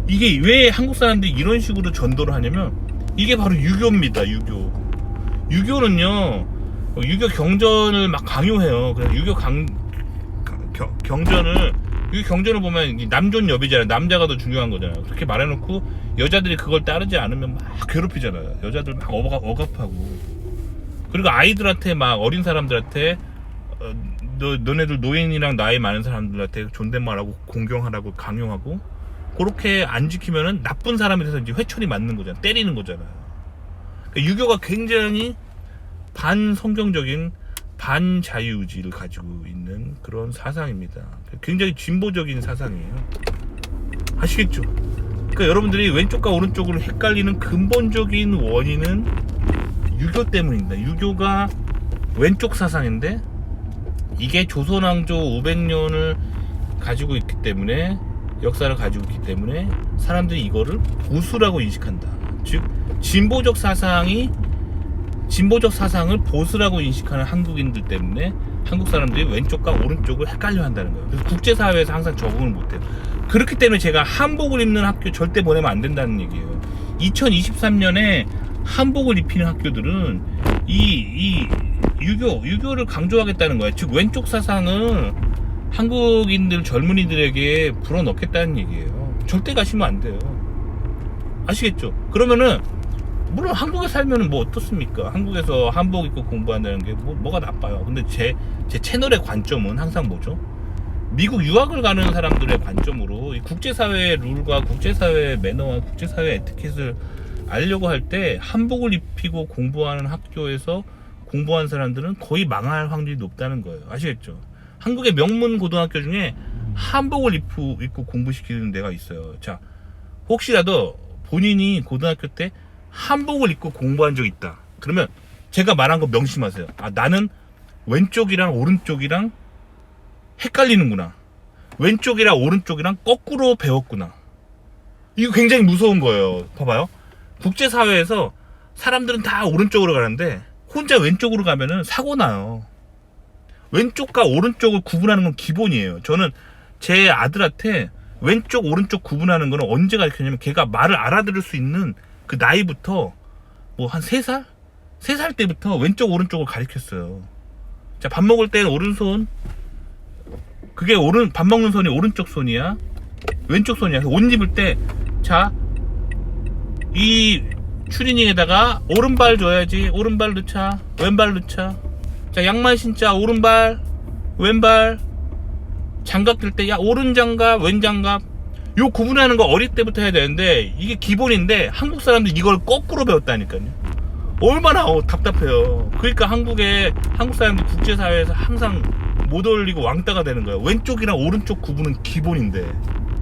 이게 왜 한국 사람들이 이런 식으로 전도를 하냐면 이게 바로 유교입니다. 유교는요, 유교 경전을 막 강요해요. 그래서 유교 경전을 보면 남존 여비잖아요. 남자가 더 중요한 거잖아요. 그렇게 말해놓고 여자들이 그걸 따르지 않으면 막 괴롭히잖아요. 여자들 막 억압하고. 그리고 아이들한테 막 어린 사람들한테 너네들 노인이랑 나이 많은 사람들한테 존댓말하고 공경하라고 강요하고, 그렇게 안 지키면은 나쁜 사람이 돼서 이제 회초리 맞는 거잖아. 때리는 거잖아요. 그러니까 유교가 굉장히 반성경적인 반자유의지를 가지고 있는 그런 사상입니다. 굉장히 진보적인 사상이에요. 아시겠죠? 그러니까 여러분들이 왼쪽과 오른쪽을 헷갈리는 근본적인 원인은 유교 때문입니다. 유교가 왼쪽 사상인데 이게 조선왕조 500년을 가지고 있기 때문에, 역사를 가지고 있기 때문에 사람들이 이거를 보수라고 인식한다. 즉 진보적 사상을 보수라고 인식하는 한국인들 때문에 한국 사람들이 왼쪽과 오른쪽을 헷갈려 한다는 거예요. 그래서 국제사회에서 항상 적응을 못해요. 그렇기 때문에 제가 한복을 입는 학교 절대 보내면 안 된다는 얘기예요. 2023년에 한복을 입히는 학교들은 이 유교를 강조하겠다는 거예요. 즉 왼쪽 사상을 한국인들 젊은이들에게 불어넣겠다는 얘기예요. 절대 가시면 안 돼요. 아시겠죠? 그러면은 물론 한국에 살면은 뭐 어떻습니까? 한국에서 한복 입고 공부한다는 게 뭐가 나빠요. 근데 제 채널의 관점은 항상 뭐죠? 미국 유학을 가는 사람들의 관점으로 이 국제사회의 룰과 국제사회의 매너와 국제사회의 에티켓을 알려고 할 때 한복을 입히고 공부하는 학교에서 공부한 사람들은 거의 망할 확률이 높다는 거예요. 아시겠죠? 한국의 명문 고등학교 중에 한복을 입고 공부시키는 데가 있어요. 자, 혹시라도 본인이 고등학교 때 한복을 입고 공부한 적 있다. 그러면 제가 말한 거 명심하세요. 나는 왼쪽이랑 오른쪽이랑 헷갈리는구나. 왼쪽이랑 오른쪽이랑 거꾸로 배웠구나. 이거 굉장히 무서운 거예요. 봐봐요. 국제사회에서 사람들은 다 오른쪽으로 가는데 혼자 왼쪽으로 가면은 사고 나요. 왼쪽과 오른쪽을 구분하는 건 기본이에요. 저는 제 아들한테 왼쪽 오른쪽 구분하는 거는 언제 가르쳤냐면, 걔가 말을 알아들을 수 있는 그 나이부터 뭐 한 3살? 3살 때부터 왼쪽 오른쪽을 가르쳤어요. 자, 밥 먹을 때는 오른손, 그게 밥 먹는 손이 오른쪽 손이야, 왼쪽 손이야. 옷 입을 때, 자, 이 추리닝에다가 오른발 줘야지. 오른발 넣자, 왼발 넣자. 자, 양말 신자, 오른발, 왼발. 장갑 낄 때, 오른 장갑, 왼 장갑. 요 구분하는 거 어릴 때부터 해야 되는데, 이게 기본인데 한국 사람들이 이걸 거꾸로 배웠다니까요. 얼마나 답답해요. 그러니까 한국 사람들 국제사회에서 항상 못 어울리고 왕따가 되는 거예요. 왼쪽이랑 오른쪽 구분은 기본인데.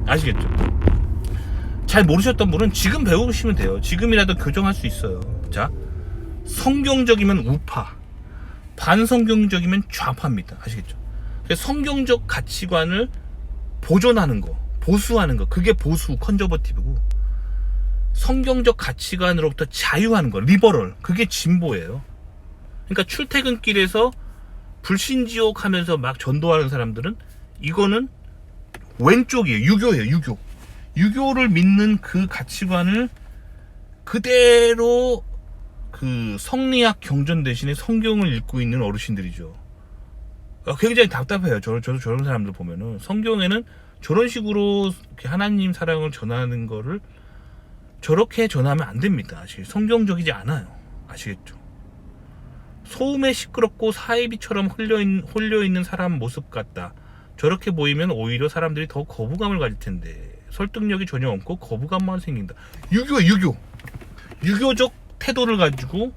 아시겠죠? 잘 모르셨던 분은 지금 배우시면 돼요. 지금이라도 교정할 수 있어요. 자, 성경적이면 우파, 반성경적이면 좌파입니다. 아시겠죠? 그래서 성경적 가치관을 보존하는 거, 보수하는 거, 그게 보수, 컨저버티브고, 성경적 가치관으로부터 자유하는 거, 리버럴, 그게 진보예요. 그러니까 출퇴근길에서 불신지옥 하면서 막 전도하는 사람들은 이거는 왼쪽이에요. 유교예요. 유교를 믿는 그 가치관을 그대로 그 성리학 경전 대신에 성경을 읽고 있는 어르신들이죠. 굉장히 답답해요. 저도 저런 사람들 보면은 성경에는 저런 식으로 하나님 사랑을 전하는 거를 저렇게 전하면 안 됩니다. 성경적이지 않아요. 아시겠죠? 소음에 시끄럽고 사이비처럼 홀려있는 사람 모습 같다. 저렇게 보이면 오히려 사람들이 더 거부감을 가질 텐데 설득력이 전혀 없고 거부감만 생긴다. 유교적 태도를 가지고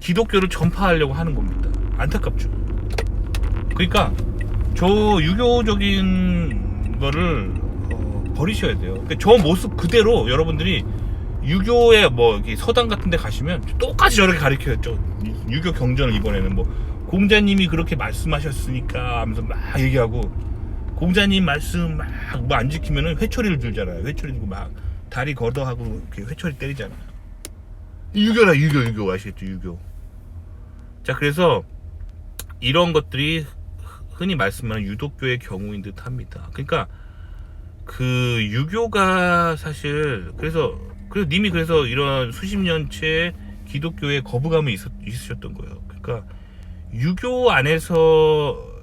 기독교를 전파하려고 하는 겁니다. 안타깝죠. 그러니까 저 유교적인 거를 버리셔야 돼요. 그러니까 저 모습 그대로 여러분들이 유교의 뭐 서당 같은 데 가시면 똑같이 저렇게 가르쳐요. 유교 경전을 이번에는 뭐 공자님이 그렇게 말씀하셨으니까 하면서 막 얘기하고, 공자님 말씀 막 뭐 안 지키면은 회초리를 들잖아요. 회초리 들고 막 다리 걷어하고 이렇게 회초리 때리잖아요. 유교라, 유교 아시겠죠? 유교. 자, 그래서 이런 것들이 흔히 말씀하는 유독교의 경우인 듯 합니다. 그러니까 그 유교가 사실 그래서 님이 그래서 이런 수십 년째 기독교에 거부감이 있으셨던 거예요. 그러니까 유교 안에서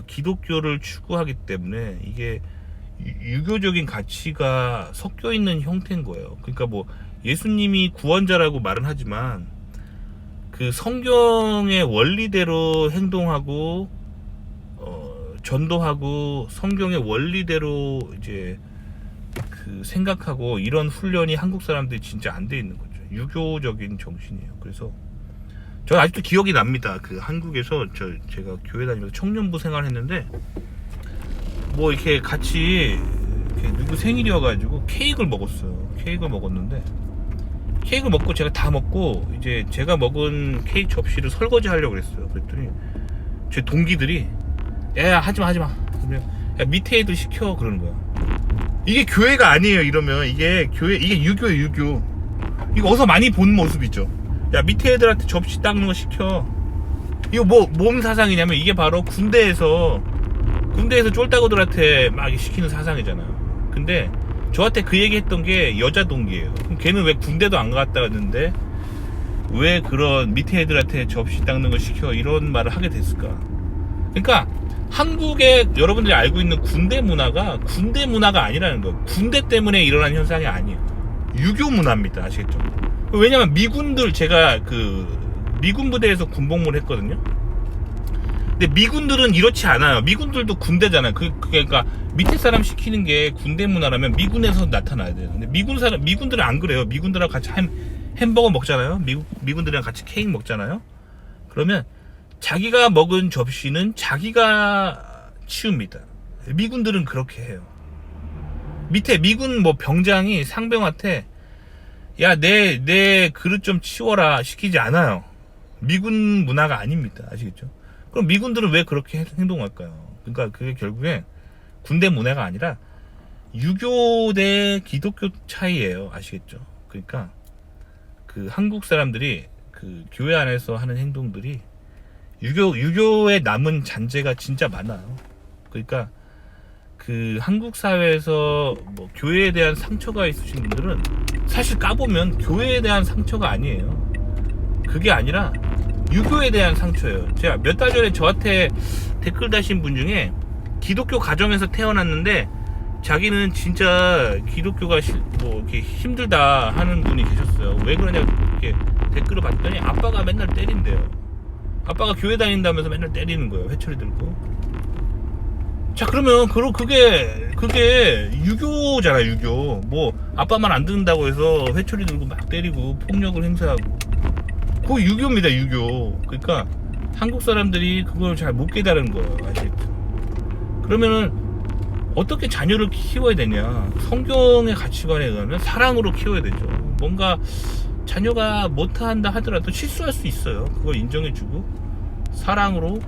기독교를 추구하기 때문에 이게 유교적인 가치가 섞여 있는 형태인 거예요. 그러니까 뭐 예수님이 구원자라고 말은 하지만 그 성경의 원리대로 행동하고 전도하고 성경의 원리대로 이제 그 생각하고 이런 훈련이 한국 사람들이 진짜 안 돼 있는 거죠. 유교적인 정신이에요. 그래서 저는 아직도 기억이 납니다. 그 한국에서 제가 교회 다니면서 청년부 생활했는데 뭐 이렇게 같이 이렇게 누구 생일이어가지고 케이크를 먹었어요. 케이크를 먹었는데 케이크를 먹고 제가 다 먹고 이제 제가 먹은 케이크 접시를 설거지 하려고 그랬어요. 그랬더니 제 동기들이 야 하지마 그러면 야, 밑에 애들 시켜 그러는 거야. 이게 교회가 아니에요. 이러면 이게 교회, 이게 유교예요. 유교. 이거 어디서 많이 본 모습이죠. 야, 밑에 애들한테 접시 닦는 거 시켜. 이거 뭐 몸 사상이냐면 이게 바로 군대에서 쫄따구들한테 막 시키는 사상이잖아요. 근데 저한테 그 얘기 했던 게 여자 동기예요. 그럼 걔는 왜 군대도 안 갔다 왔는데 왜 그런 밑에 애들한테 접시 닦는 거 시켜 이런 말을 하게 됐을까? 그러니까 한국에 여러분들이 알고 있는 군대 문화가 아니라는 거예요. 군대 때문에 일어난 현상이 아니에요. 유교 문화입니다. 아시겠죠? 왜냐면 미군들, 제가 그 미군 부대에서 군복무를 했거든요. 근데 미군들은 이렇지 않아요. 미군들도 군대잖아요. 그러니까 밑에 사람 시키는 게 군대 문화라면 미군에서 나타나야 돼요. 근데 미군들은 안 그래요. 미군들하고 같이 햄버거 먹잖아요. 미군들이랑 같이 케이크 먹잖아요. 그러면 자기가 먹은 접시는 자기가 치웁니다. 미군들은 그렇게 해요. 밑에 미군 뭐 병장이 상병한테 야, 내 그릇 좀 치워라 시키지 않아요. 미군 문화가 아닙니다. 아시겠죠? 그럼 미군들은 왜 그렇게 행동할까요? 그러니까 그게 결국에 군대 문화가 아니라 유교 대 기독교 차이예요. 아시겠죠? 그러니까 그 한국 사람들이 그 교회 안에서 하는 행동들이 유교에 남은 잔재가 진짜 많아요. 그러니까 그 한국 사회에서 뭐 교회에 대한 상처가 있으신 분들은 사실 까보면 교회에 대한 상처가 아니에요. 그게 아니라 유교에 대한 상처예요. 제가 몇 달 전에 저한테 댓글 다신 분 중에 기독교 가정에서 태어났는데 자기는 진짜 기독교가 뭐 이렇게 힘들다 하는 분이 계셨어요. 왜 그러냐 이렇게 댓글을 봤더니 아빠가 맨날 때린대요. 아빠가 교회 다닌다면서 맨날 때리는 거예요. 회초리 들고. 자, 그러면 그게 유교잖아. 유교. 뭐 아빠 말 안 듣는다고 해서 회초리 들고 막 때리고 폭력을 행사하고, 그거 유교입니다. 유교. 그러니까 한국 사람들이 그걸 잘 못 깨달은 거예요. 아시겠죠? 그러면은 어떻게 자녀를 키워야 되냐? 성경의 가치관에 의하면 사랑으로 키워야 되죠. 뭔가 자녀가 못한다 하더라도 실수할 수 있어요. 그걸 인정해주고 사랑으로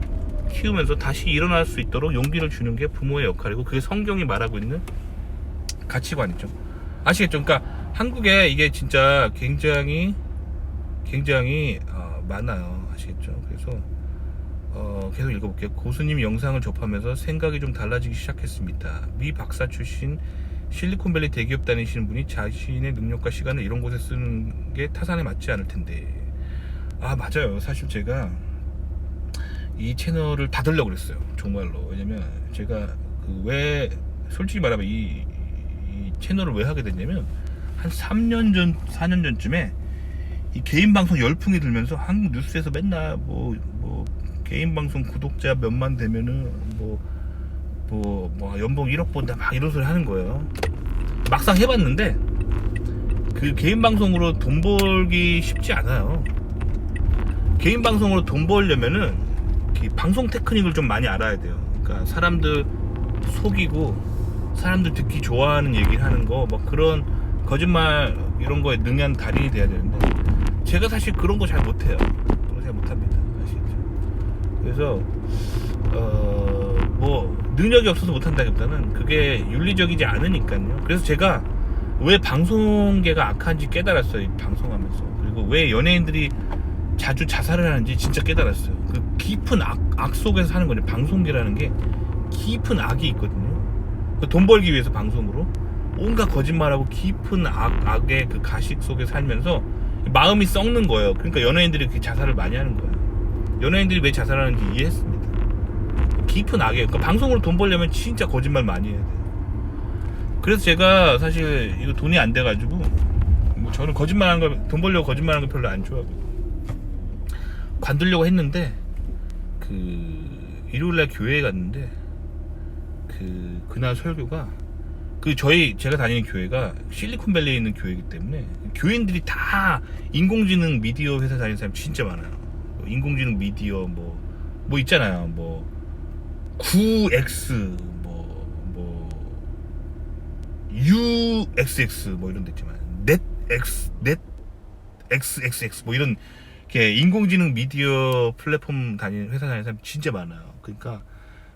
키우면서 다시 일어날 수 있도록 용기를 주는 게 부모의 역할이고, 그게 성경이 말하고 있는 가치관이죠. 아시겠죠? 그러니까 한국에 이게 진짜 굉장히 많아요. 아시겠죠? 그래서 계속 읽어볼게요. 고수님 영상을 접하면서 생각이 좀 달라지기 시작했습니다. 미 박사 출신 실리콘밸리 대기업 다니시는 분이 자신의 능력과 시간을 이런 곳에 쓰는 게 타산에 맞지 않을 텐데. 아, 맞아요. 사실 제가 이 채널을 닫으려고 그랬어요. 정말로. 왜냐면 제가 왜 솔직히 말하면 이 채널을 왜 하게 됐냐면 한 3년 전 4년 전쯤에 이 개인 방송 열풍이 들면서 한국 뉴스에서 맨날 뭐 개인 방송 구독자 몇만 되면은 뭐 연봉 1억 번다 막 이런 소리 하는 거예요. 막상 해봤는데 그 개인 방송으로 돈 벌기 쉽지 않아요. 개인 방송으로 돈 벌려면은 방송 테크닉을 좀 많이 알아야 돼요. 그러니까 사람들 속이고 사람들 듣기 좋아하는 얘기를 하는 거, 뭐 그런 거짓말 이런 거에 능한 달인이 돼야 되는데 제가 사실 그런 거 잘 못해요. 그런 거 잘 못합니다. 아시겠죠? 그래서 뭐 능력이 없어서 못한다기보다는 그게 윤리적이지 않으니까요. 그래서 제가 왜 방송계가 악한지 깨달았어요. 이 방송하면서. 그리고 왜 연예인들이 자주 자살을 하는지 진짜 깨달았어요. 그 깊은 악 속에서 사는 거죠. 방송계라는 게 깊은 악이 있거든요. 그 돈 벌기 위해서 방송으로 온갖 거짓말하고 깊은 악의 그 가식 속에 살면서 마음이 썩는 거예요. 그러니까 연예인들이 그 자살을 많이 하는 거예요. 연예인들이 왜 자살하는지 이해했습니다. 깊은 악이에요. 그러니까 방송으로 돈 벌려면 진짜 거짓말 많이 해야 돼요. 그래서 제가 사실 이거 돈이 안 돼가지고 뭐 저는 거짓말하는 거, 돈 벌려고 거짓말하는 거 별로 안 좋아하고 관두려고 했는데 그 일요일날 교회에 갔는데 그날 설교가 제가 다니는 교회가 실리콘밸리에 있는 교회이기 때문에 교인들이 다 인공지능 미디어 회사 다니는 사람 진짜 많아요. 인공지능 미디어 뭐 있잖아요. 뭐 9X UXX 뭐 이런 데 있지만 넷XX 뭐 이런 이렇게 인공지능 미디어 플랫폼 회사 다니는 사람 진짜 많아요. 그러니까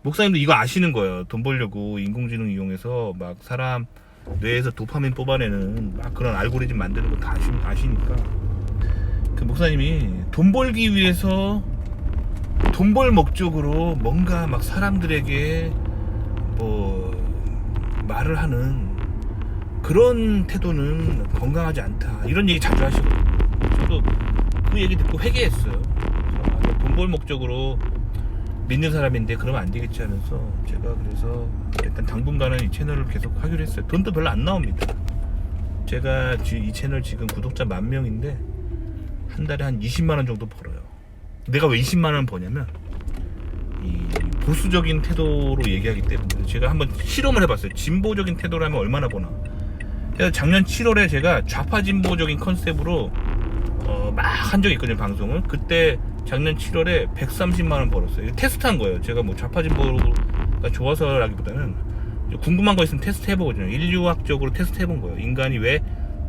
목사님도 이거 아시는 거예요. 돈 벌려고 인공지능 이용해서 막 사람 뇌에서 도파민 뽑아내는 막 그런 알고리즘 만드는 거 다 아시니까 그 목사님이 돈 벌기 위해서 돈 벌 목적으로 뭔가 막 사람들에게 뭐 말을 하는 그런 태도는 건강하지 않다 이런 얘기 자주 하시거든요. 저도 그 얘기 듣고 회개했어요. 돈 벌 목적으로 믿는 사람인데 그러면 안 되겠지 하면서 제가 그래서 일단 당분간은 이 채널을 계속 하기로 했어요. 돈도 별로 안 나옵니다. 제가 이 채널 지금 구독자 10,000명인데 한 달에 한 20만원 정도 벌어요. 내가 왜 20만원 버냐면 이 보수적인 태도로 얘기하기 때문에 제가 한번 실험을 해봤어요. 진보적인 태도로 하면 얼마나 버나. 그래서 작년 7월에 제가 좌파 진보적인 컨셉으로 막 한 적이 있거든요. 방송을. 그때 작년 7월에 130만원 벌었어요. 테스트한 거예요. 제가 뭐 좌파 진보가 좋아서라기보다는 궁금한 거 있으면 테스트 해보거든요. 인류학적으로 테스트 해본 거예요. 인간이 왜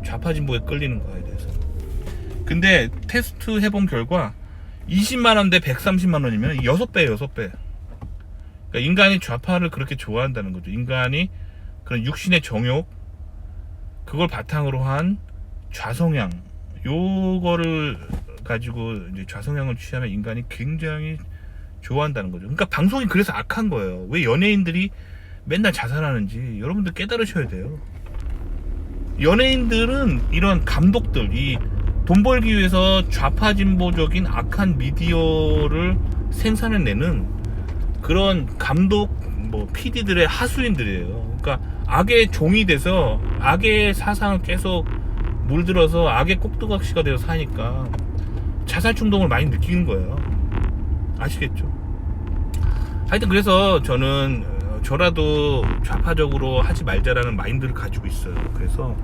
좌파 진보에 끌리는 거에 대해서. 근데 테스트 해본 결과 20만원 대 130만원이면 6배예요. 6배. 그러니까 인간이 좌파를 그렇게 좋아한다는 거죠. 인간이 그런 육신의 정욕 그걸 바탕으로 한 좌성향 요거를 가지고 이제 좌성향을 취하면 인간이 굉장히 좋아한다는 거죠. 그러니까 방송이 그래서 악한 거예요. 왜 연예인들이 맨날 자살하는지 여러분들 깨달으셔야 돼요. 연예인들은 이런 감독들, 이 돈 벌기 위해서 좌파 진보적인 악한 미디어를 생산해내는 그런 감독, 뭐 PD들의 하수인들이에요. 그러니까 악의 종이 돼서 악의 사상을 계속 물들어서 악의 꼭두각시가 되어 사니까 자살 충동을 많이 느끼는 거예요. 아시겠죠? 하여튼 그래서 저는 저라도 좌파적으로 하지 말자라는 마인드를 가지고 있어요. 그래서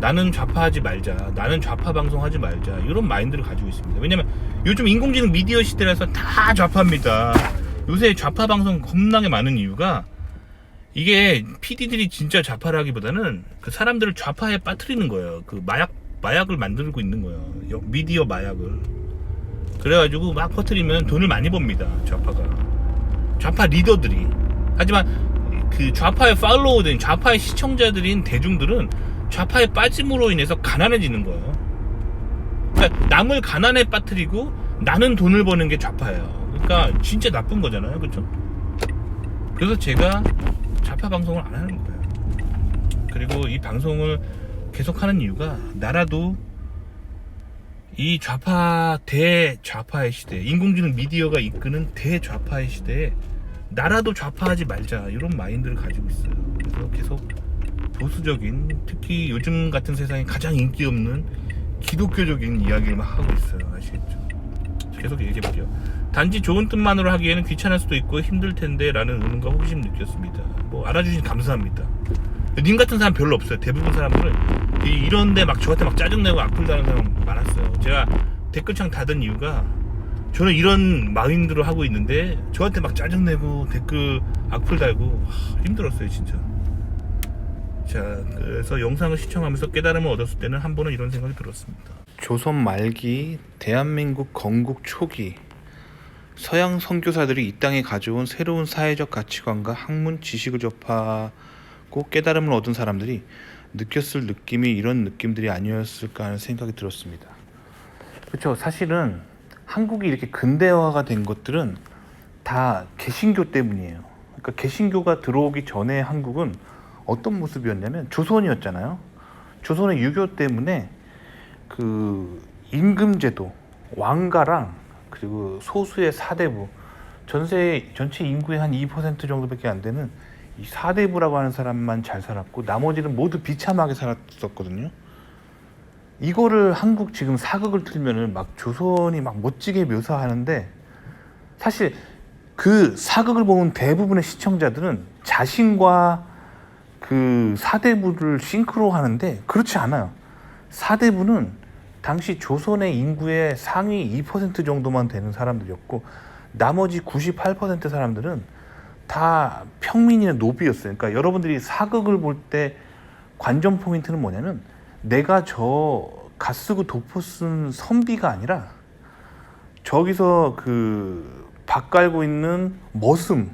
나는 좌파하지 말자, 나는 좌파 방송하지 말자 이런 마인드를 가지고 있습니다. 왜냐면 요즘 인공지능 미디어 시대라서 다 좌파입니다. 요새 좌파 방송 겁나게 많은 이유가 이게 PD들이 진짜 좌파라기보다는 그 사람들을 좌파에 빠뜨리는 거예요. 그 마약을 만들고 있는 거예요. 미디어 마약을. 그래가지고 막 퍼뜨리면 돈을 많이 법니다. 좌파 리더들이. 하지만 그 좌파의 팔로워들인, 좌파의 시청자들인 대중들은 좌파에 빠짐으로 인해서 가난해지는 거예요. 그러니까 남을 가난에 빠뜨리고 나는 돈을 버는 게 좌파예요. 그러니까 진짜 나쁜 거잖아요. 그렇죠? 그래서 제가 좌파 방송을 안 하는 거예요. 그리고 이 방송을 계속하는 이유가 나라도 이 대좌파의 시대, 인공지능 미디어가 이끄는 대좌파의 시대에 나라도 좌파하지 말자 이런 마인드를 가지고 있어요. 그래서 계속 보수적인, 특히 요즘 같은 세상에 가장 인기 없는 기독교적인 이야기를 막 하고 있어요. 아시겠죠? 계속 얘기해볼게요. 단지 좋은 뜻만으로 하기에는 귀찮을 수도 있고 힘들 텐데 라는 의문과 호기심 느꼈습니다. 뭐 알아주신 감사합니다. 님 같은 사람 별로 없어요. 대부분 사람들은 이런데 막 저한테 막 짜증내고 악플 다는 사람 많았어요. 제가 댓글창 닫은 이유가 저는 이런 마인드로 하고 있는데 저한테 막 짜증내고 댓글 악플 달고 힘들었어요. 진짜 자, 그래서 영상을 시청하면서 깨달음을 얻었을 때는 한 번은 이런 생각이 들었습니다. 조선 말기, 대한민국 건국 초기, 서양 선교사들이 이 땅에 가져온 새로운 사회적 가치관과 학문 지식을 접하고 깨달음을 얻은 사람들이 느꼈을 느낌이 이런 느낌들이 아니었을까 하는 생각이 들었습니다. 그렇죠. 사실은 한국이 이렇게 근대화가 된 것들은 다 개신교 때문이에요. 그러니까 개신교가 들어오기 전에 한국은 어떤 모습이었냐면 조선이었잖아요. 조선의 유교 때문에 그 임금제도, 왕가랑 그리고 소수의 사대부, 전체 인구의 한 2% 정도밖에 안 되는 이 사대부라고 하는 사람만 잘 살았고 나머지는 모두 비참하게 살았었거든요. 이거를 한국 지금 사극을 틀면은 막 조선이 막 멋지게 묘사하는데 사실 그 사극을 보는 대부분의 시청자들은 자신과 그 사대부를 싱크로 하는데 그렇지 않아요. 사대부는 당시 조선의 인구의 상위 2% 정도만 되는 사람들이었고 나머지 98% 사람들은 다 평민이나 노비였어요. 그러니까 여러분들이 사극을 볼 때 관전 포인트는 뭐냐면 내가 저 갓쓰고 도포 쓴 선비가 아니라 저기서 그 박 깔고 있는 머슴,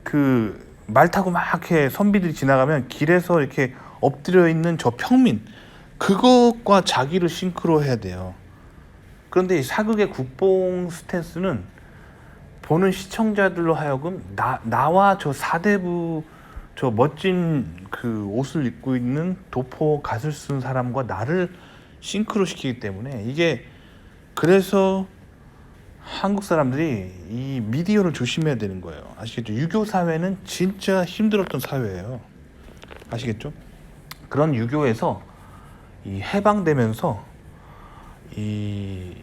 그 말 타고 막 이렇게 선비들이 지나가면 길에서 이렇게 엎드려 있는 저 평민, 그것과 자기를 싱크로 해야 돼요. 그런데 이 사극의 국뽕 스탠스는 보는 시청자들로 하여금 나와 저 사대부, 저 멋진 그 옷을 입고 있는 도포 갓을 쓴 사람과 나를 싱크로 시키기 때문에 이게, 그래서 한국 사람들이 이 미디어를 조심해야 되는 거예요. 아시겠죠? 유교 사회는 진짜 힘들었던 사회예요. 아시겠죠? 그런 유교에서 이 해방되면서 이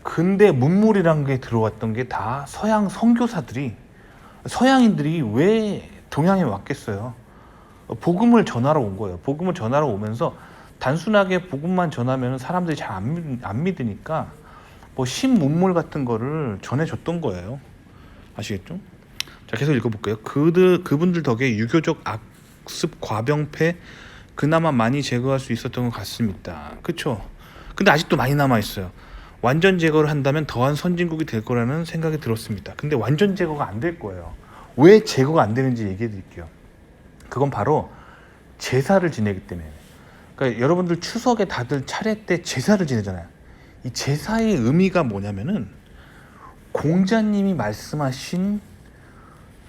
근대 문물이란 게 들어왔던 게 다 서양 선교사들이, 서양인들이 왜 동양에 왔겠어요? 복음을 전하러 온 거예요. 복음을 전하러 오면서 단순하게 복음만 전하면 사람들이 잘 안 믿으니까 뭐 신문물 같은 거를 전해줬던 거예요. 아시겠죠? 자, 계속 읽어볼게요. 그분들 덕에 유교적 악습 과병폐 그나마 많이 제거할 수 있었던 것 같습니다. 그쵸? 근데 아직도 많이 남아있어요. 완전 제거를 한다면 더한 선진국이 될 거라는 생각이 들었습니다. 근데 완전 제거가 안 될 거예요. 왜 제거가 안 되는지 얘기해 드릴게요. 그건 바로 제사를 지내기 때문에. 그러니까 여러분들 추석에 다들 차례 때 제사를 지내잖아요. 이 제사의 의미가 뭐냐면은 공자님이 말씀하신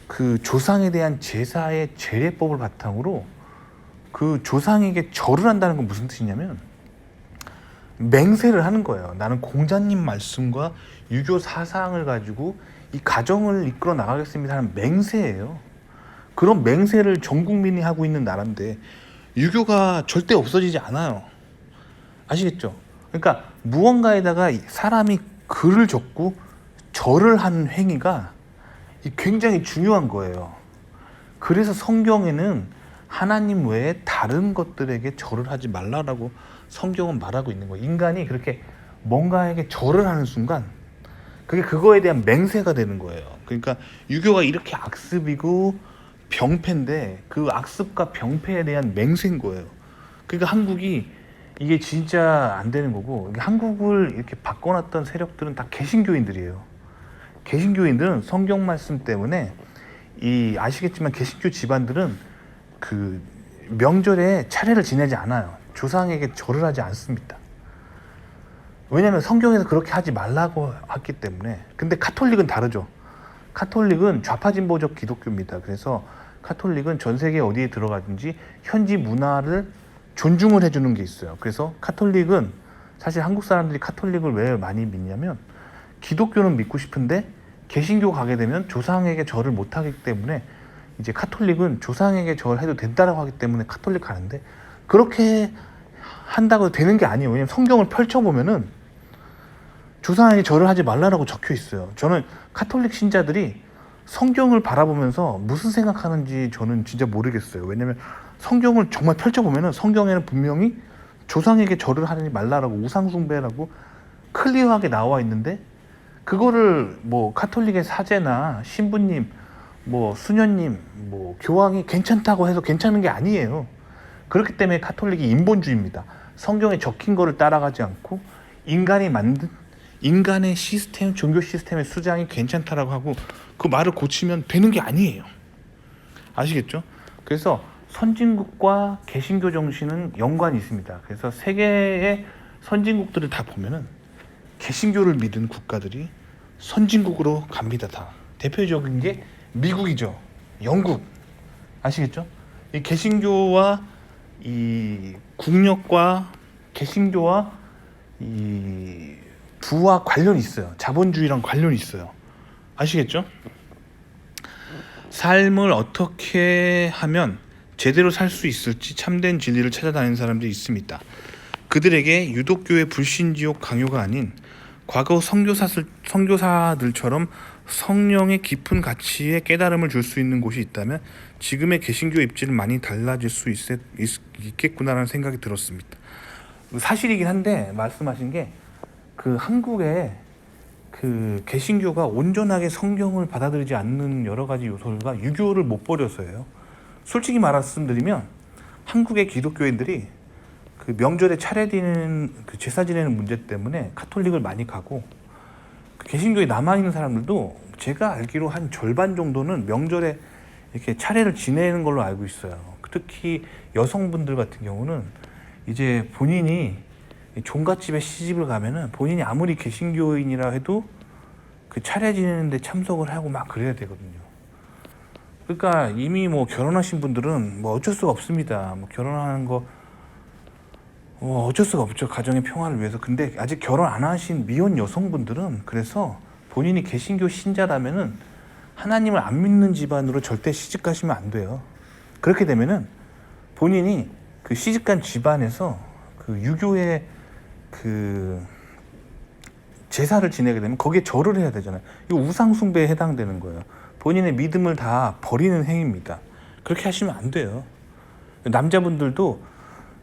그 조상에 대한 제사의 제례법을 바탕으로 그 조상에게 절을 한다는 건 무슨 뜻이냐면 맹세를 하는 거예요. 나는 공자님 말씀과 유교 사상을 가지고 이 가정을 이끌어 나가겠습니다 하는 맹세예요. 그런 맹세를 전 국민이 하고 있는 나라인데 유교가 절대 없어지지 않아요. 아시겠죠? 그러니까 무언가에다가 사람이 글을 적고 절을 하는 행위가 굉장히 중요한 거예요. 그래서 성경에는 하나님 외에 다른 것들에게 절을 하지 말라라고 성경은 말하고 있는 거예요. 인간이 그렇게 뭔가에게 절을 하는 순간 그게 그거에 대한 맹세가 되는 거예요. 그러니까 유교가 이렇게 악습이고 병폐인데 그 악습과 병폐에 대한 맹세인 거예요. 그러니까 한국이 이게 진짜 안 되는 거고, 한국을 이렇게 바꿔놨던 세력들은 다 개신교인들이에요. 개신교인들은 성경 말씀 때문에 아시겠지만 개신교 집안들은 그 명절에 차례를 지내지 않아요. 조상에게 절을 하지 않습니다. 왜냐하면 성경에서 그렇게 하지 말라고 했기 때문에. 근데 카톨릭은 다르죠. 카톨릭은 좌파진보적 기독교입니다. 그래서 카톨릭은 전 세계 어디에 들어가든지 현지 문화를 존중을 해주는 게 있어요. 그래서 카톨릭은, 사실 한국 사람들이 카톨릭을 왜 많이 믿냐면 기독교는 믿고 싶은데 개신교 가게 되면 조상에게 절을 못하기 때문에 이제 카톨릭은 조상에게 절해도 된다라고 하기 때문에 카톨릭 가는데, 그렇게 한다고 되는 게 아니에요. 왜냐면 성경을 펼쳐보면은 조상에게 절을 하지 말라라고 적혀 있어요. 저는 카톨릭 신자들이 성경을 바라보면서 무슨 생각하는지 저는 진짜 모르겠어요. 왜냐면 성경을 정말 펼쳐보면은 성경에는 분명히 조상에게 절을 하지 말라라고, 우상숭배라고 클리어하게 나와 있는데, 그거를 뭐 카톨릭의 사제나 신부님 뭐 수녀님 뭐 교황이 괜찮다고 해서 괜찮은 게 아니에요. 그렇기 때문에 카톨릭이 인본주의입니다. 성경에 적힌 거를 따라가지 않고 인간이 만든 인간의 시스템, 종교 시스템의 수장이 괜찮다라고 하고 그 말을 고치면 되는 게 아니에요. 아시겠죠? 그래서 선진국과 개신교 정신은 연관이 있습니다. 그래서 세계의 선진국들을 다 보면은 개신교를 믿은 국가들이 선진국으로 갑니다. 다 대표적인 게 미국이죠. 영국. 아시겠죠? 이 개신교와 이 국력과 개신교와 이 부와 관련이 있어요. 자본주의랑 관련이 있어요. 아시겠죠? 삶을 어떻게 하면 제대로 살 수 있을지 참된 진리를 찾아다니는 사람들이 있습니다. 그들에게 유독교의 불신지옥 강요가 아닌 과거 선교사들처럼 성령의 깊은 가치에 깨달음을 줄 수 있는 곳이 있다면 지금의 개신교 입지는 많이 달라질 수 있겠구나라는 생각이 들었습니다. 사실이긴 한데 말씀하신 게 그 한국에 그 개신교가 온전하게 성경을 받아들이지 않는 여러 가지 요소가 유교를 못 버려서예요. 솔직히 말씀드리면 한국의 기독교인들이 그 명절에 차례드리는 그 제사 지내는 문제 때문에 카톨릭을 많이 가고 그 개신교에 남아있는 사람들도 제가 알기로 한 절반 정도는 명절에 이렇게 차례를 지내는 걸로 알고 있어요. 특히 여성분들 같은 경우는 이제 본인이 종갓집에 시집을 가면은 본인이 아무리 개신교인이라 해도 그 차례 지내는데 참석을 하고 막 그래야 되거든요. 그러니까 이미 뭐 결혼하신 분들은 뭐 어쩔 수가 없습니다. 뭐 결혼하는 거 어쩔 수가 없죠. 가정의 평화를 위해서. 근데 아직 결혼 안 하신 미혼 여성분들은 그래서 본인이 개신교 신자라면은 하나님을 안 믿는 집안으로 절대 시집 가시면 안 돼요. 그렇게 되면은 본인이 그 시집간 집안에서 그 유교의 그 제사를 지내게 되면 거기에 절을 해야 되잖아요. 이거 우상 숭배에 해당되는 거예요. 본인의 믿음을 다 버리는 행위입니다. 그렇게 하시면 안 돼요. 남자분들도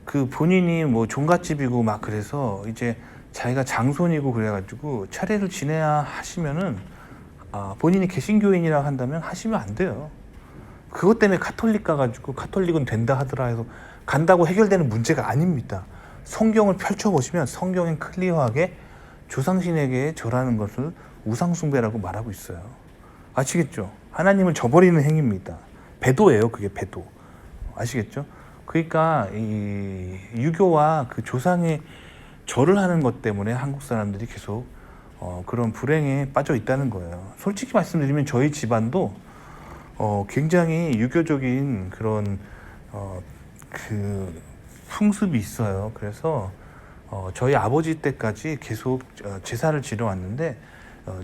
그 본인이 뭐 종갓집이고 막 그래서 이제 자기가 장손이고 그래가지고 차례를 지내야 하시면은 본인이 개신교인이라 한다면 하시면 안 돼요. 그것 때문에 카톨릭 가가지고 카톨릭은 된다 하더라 해서 간다고 해결되는 문제가 아닙니다. 성경을 펼쳐보시면 성경엔 클리어하게 조상신에게 절하는 것을 우상숭배라고 말하고 있어요. 아시겠죠? 하나님을 저버리는 행위입니다. 배도예요. 그게 배도. 아시겠죠? 그러니까 이 유교와 그 조상의 절을 하는 것 때문에 한국 사람들이 계속 그런 불행에 빠져 있다는 거예요. 솔직히 말씀드리면 저희 집안도 굉장히 유교적인 그런 그 풍습이 있어요. 그래서 저희 아버지 때까지 계속 제사를 지러 왔는데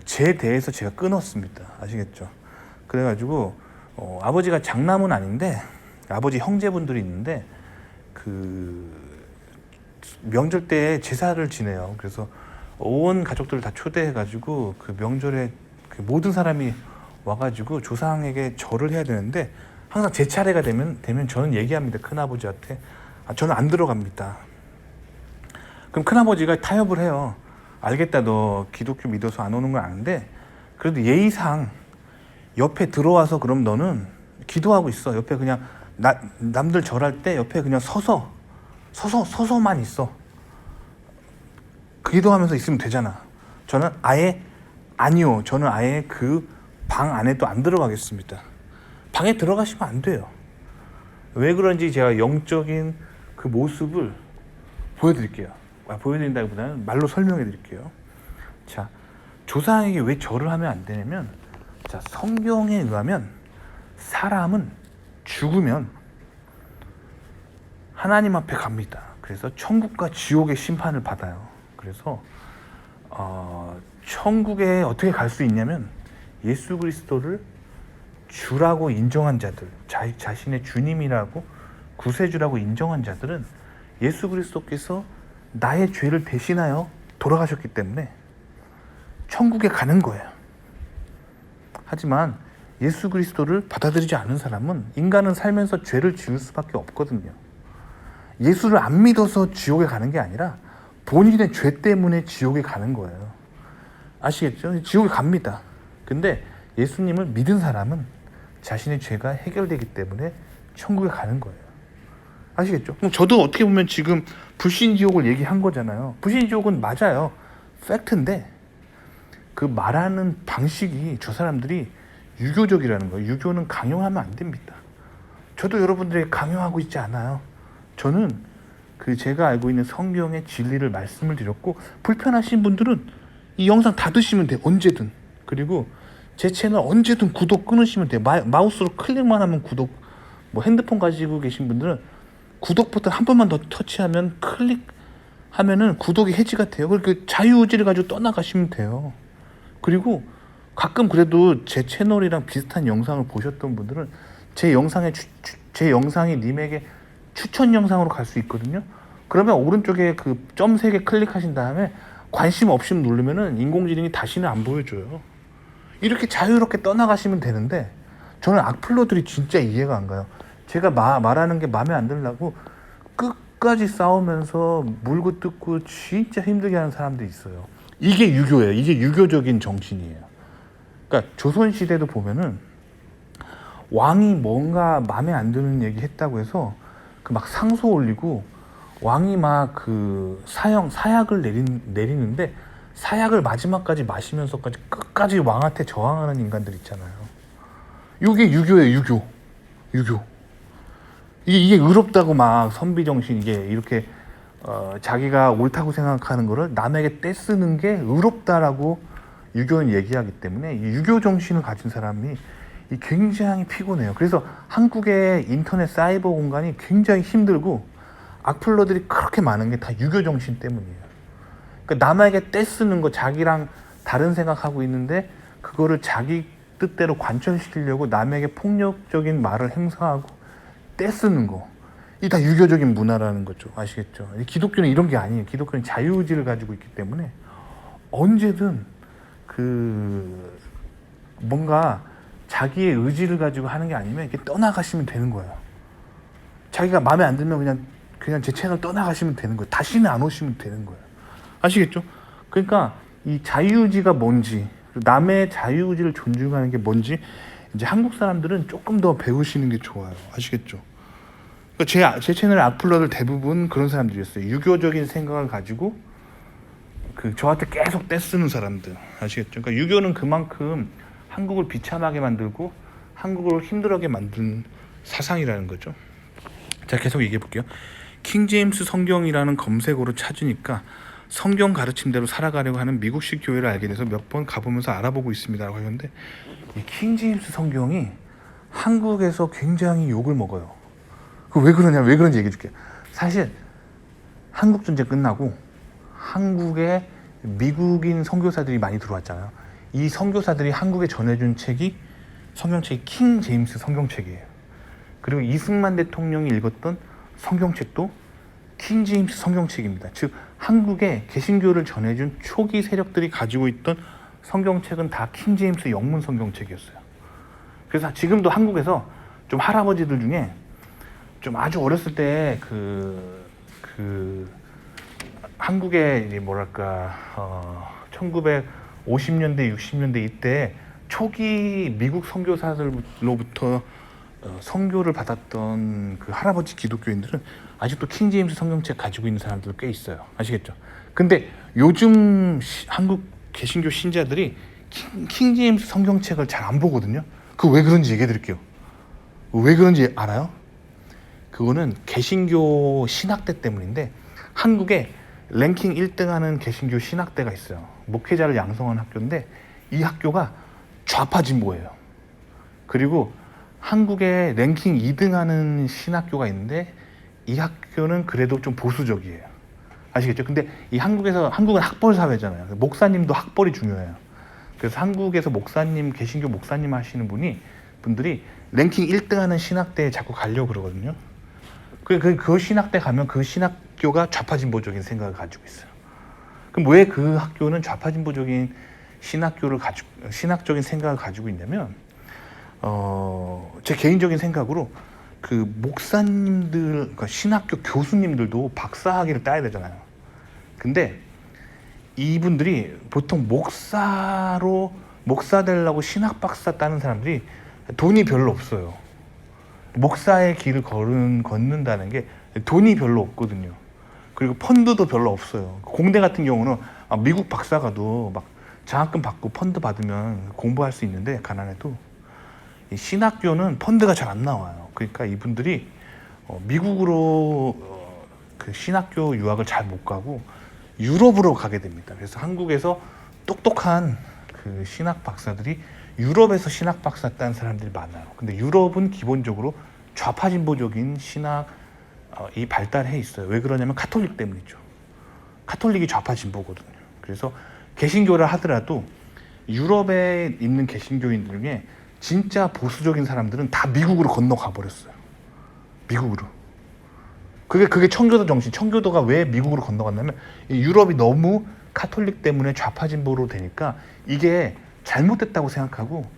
제 대에서 제가 끊었습니다. 아시겠죠? 그래가지고 아버지가 장남은 아닌데 아버지 형제분들이 있는데 그 명절 때 제사를 지내요. 그래서 온 가족들을 다 초대해가지고 그 명절에 그 모든 사람이 와가지고 조상에게 절을 해야 되는데 항상 제 차례가 되면 저는 얘기합니다. 큰아버지한테 저는 안 들어갑니다. 그럼 큰아버지가 타협을 해요. 알겠다, 너 기독교 믿어서 안 오는 건 아는데 그래도 예의상 옆에 들어와서 그럼 너는 기도하고 있어. 옆에 그냥 남들 절할 때 옆에 그냥 서서만 있어. 기도하면서 있으면 되잖아. 저는 아예 그 방 안에도 안 들어가겠습니다. 방에 들어가시면 안 돼요. 왜 그런지 제가 영적인 그 모습을 보여드릴게요. 보여드린다기보다는 말로 설명해 드릴게요. 자, 조상에게 왜 절을 하면 안 되냐면, 자, 성경에 의하면 사람은 죽으면 하나님 앞에 갑니다. 그래서 천국과 지옥의 심판을 받아요. 그래서 천국에 어떻게 갈 수 있냐면 예수 그리스도를 주라고 인정한 자들, 자신의 주님이라고 구세주라고 인정한 자들은 예수 그리스도께서 나의 죄를 대신하여 돌아가셨기 때문에 천국에 가는 거예요. 하지만 예수 그리스도를 받아들이지 않은 사람은 인간은 살면서 죄를 지을 수밖에 없거든요. 예수를 안 믿어서 지옥에 가는 게 아니라 본인의 죄 때문에 지옥에 가는 거예요. 아시겠죠? 지옥에 갑니다. 근데 예수님을 믿은 사람은 자신의 죄가 해결되기 때문에 천국에 가는 거예요. 아시겠죠? 그럼 저도 어떻게 보면 지금 불신지옥을 얘기한 거잖아요. 불신지옥은 맞아요. 팩트인데 그 말하는 방식이 저 사람들이 유교적이라는 거예요. 유교는 강요하면 안 됩니다. 저도 여러분들에게 강요하고 있지 않아요. 저는 그 제가 알고 있는 성경의 진리를 말씀을 드렸고, 불편하신 분들은 이 영상 닫으시면 돼요. 언제든. 그리고 제 채널 언제든 구독 끊으시면 돼요. 마우스로 클릭만 하면 구독. 뭐 핸드폰 가지고 계신 분들은 구독 버튼 한 번만 더 터치하면 클릭하면은 구독이 해지가 돼요. 그 자유의지를 가지고 떠나가시면 돼요. 그리고 가끔 그래도 제 채널이랑 비슷한 영상을 보셨던 분들은 제 영상이 님에게 추천 영상으로 갈 수 있거든요. 그러면 오른쪽에 그 점 3개 클릭하신 다음에 관심 없이 누르면은 인공지능이 다시는 안 보여줘요. 이렇게 자유롭게 떠나가시면 되는데, 저는 악플러들이 진짜 이해가 안 가요. 제가 말하는 게 마음에 안 들라고 끝까지 싸우면서 물고 뜯고 진짜 힘들게 하는 사람들이 있어요. 이게 유교예요. 이게 유교적인 정신이에요. 그러니까 조선시대도 보면은 왕이 뭔가 마음에 안 드는 얘기 했다고 해서 그 막 상소 올리고, 왕이 막 그 사약을 내리는데 사약을 마지막까지 마시면서까지 끝까지 왕한테 저항하는 인간들 있잖아요. 이게 유교예요. 유교. 이게 의롭다고 막 선비정신, 이게 이렇게 자기가 옳다고 생각하는 거를 남에게 떼쓰는 게 의롭다라고 유교는 얘기하기 때문에, 이 유교 정신을 가진 사람이 굉장히 피곤해요. 그래서 한국의 인터넷 사이버 공간이 굉장히 힘들고 악플러들이 그렇게 많은 게 다 유교 정신 때문이에요. 그러니까 남에게 떼쓰는 거, 자기랑 다른 생각하고 있는데 그거를 자기 뜻대로 관철시키려고 남에게 폭력적인 말을 행사하고 떼쓰는 거, 이 다 유교적인 문화라는 거죠. 아시겠죠? 기독교는 이런 게 아니에요. 기독교는 자유의지를 가지고 있기 때문에 언제든 그 뭔가 자기의 의지를 가지고 하는 게 아니면 이렇게 떠나가시면 되는 거예요. 자기가 마음에 안 들면 그냥 제 채널 떠나가시면 되는 거예요. 다시는 안 오시면 되는 거예요. 아시겠죠? 그러니까 이 자유의지가 뭔지, 남의 자유의지를 존중하는 게 뭔지 이제 한국 사람들은 조금 더 배우시는 게 좋아요. 아시겠죠? 그러니까 제 채널 악플러들 대부분 그런 사람들이었어요. 유교적인 생각을 가지고 저한테 계속 떼쓰는 사람들. 아시겠죠? 그러니까 유교는 그만큼 한국을 비참하게 만들고 한국을 힘들게 만든 사상이라는 거죠. 자, 계속 얘기해 볼게요. 킹제임스 성경이라는 검색어로 찾으니까 성경 가르침대로 살아가려고 하는 미국식 교회를 알게 돼서 몇 번 가보면서 알아보고 있습니다라고 하는데, 이 킹제임스 성경이 한국에서 굉장히 욕을 먹어요. 왜 그런지 얘기해 줄게요. 사실 한국 전쟁 끝나고 한국에 미국인 선교사들이 많이 들어왔잖아요. 이 선교사들이 한국에 전해준 성경책이 킹 제임스 성경책이에요. 그리고 이승만 대통령이 읽었던 성경책도 킹 제임스 성경책입니다. 즉 한국에 개신교를 전해준 초기 세력들이 가지고 있던 성경책은 다 킹 제임스 영문 성경책이었어요. 그래서 지금도 한국에서 좀 할아버지들 중에 좀 아주 어렸을 때 한국의 뭐랄까 1950년대 60년대 이때 초기 미국 선교사들로부터 선교를 받았던 그 할아버지 기독교인들은 아직도 킹 제임스 성경책 가지고 있는 사람들 꽤 있어요. 아시겠죠? 근데 요즘 한국 개신교 신자들이 킹 제임스 성경책을 잘 안 보거든요. 그거 왜 그런지 얘기해 드릴게요. 왜 그런지 알아요? 그거는 개신교 신학대 때문인데, 한국에 랭킹 1등하는 개신교 신학대가 있어요. 목회자를 양성하는 학교인데 이 학교가 좌파 진보예요. 그리고 한국에 랭킹 2등하는 신학교가 있는데 이 학교는 그래도 좀 보수적이에요. 아시겠죠? 근데 한국은 학벌 사회잖아요. 목사님도 학벌이 중요해요. 그래서 한국에서 개신교 목사님 하시는 분들이 랭킹 1등하는 신학대에 자꾸 가려고 그러거든요. 그 신학대 가면 그 신학교가 좌파 진보적인 생각을 가지고 있어요. 그럼 왜 그 학교는 좌파 진보적인 신학적인 생각을 가지고 있냐면, 제 개인적인 생각으로 그 목사님들, 그러니까 신학교 교수님들도 박사학위를 따야 되잖아요. 근데 이분들이 보통 목사 되려고 신학 박사 따는 사람들이 돈이 별로 없어요. 목사의 길을 걷는다는 게 돈이 별로 없거든요. 그리고 펀드도 별로 없어요. 공대 같은 경우는 미국 박사 가도 막 장학금 받고 펀드 받으면 공부할 수 있는데, 가난해도 이 신학교는 펀드가 잘 안 나와요. 그러니까 이분들이 미국으로 그 신학교 유학을 잘 못 가고 유럽으로 가게 됩니다. 그래서 한국에서 똑똑한 그 신학 박사들이 유럽에서 신학 박사 딴 사람들이 많아요. 근데 유럽은 기본적으로 좌파 진보적인 신학이 발달해 있어요. 왜 그러냐면 카톨릭 때문이죠. 카톨릭이 좌파 진보거든요. 그래서 개신교를 하더라도 유럽에 있는 개신교인들 중에 진짜 보수적인 사람들은 다 미국으로 건너가 버렸어요. 미국으로. 그게 청교도 정신. 청교도가 왜 미국으로 건너갔냐면 유럽이 너무 카톨릭 때문에 좌파 진보로 되니까 이게 잘못됐다고 생각하고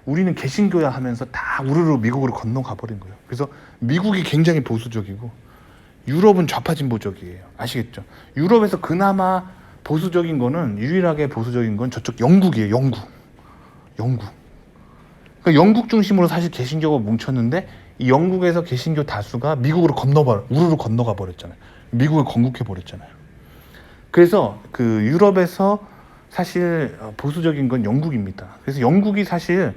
우리는 개신교야 하면서 다 우르르 미국으로 건너가 버린 거예요. 그래서 미국이 굉장히 보수적이고 유럽은 좌파 진보적이에요. 아시겠죠? 유럽에서 그나마 보수적인 거는, 유일하게 보수적인 건 저쪽 영국이에요. 영국. 그러니까 영국 중심으로 사실 개신교가 뭉쳤는데 이 영국에서 개신교 다수가 미국으로 우르르 건너가 버렸잖아요. 미국을 건국해 버렸잖아요. 그래서 그 유럽에서 사실 보수적인 건 영국입니다. 그래서 영국이 사실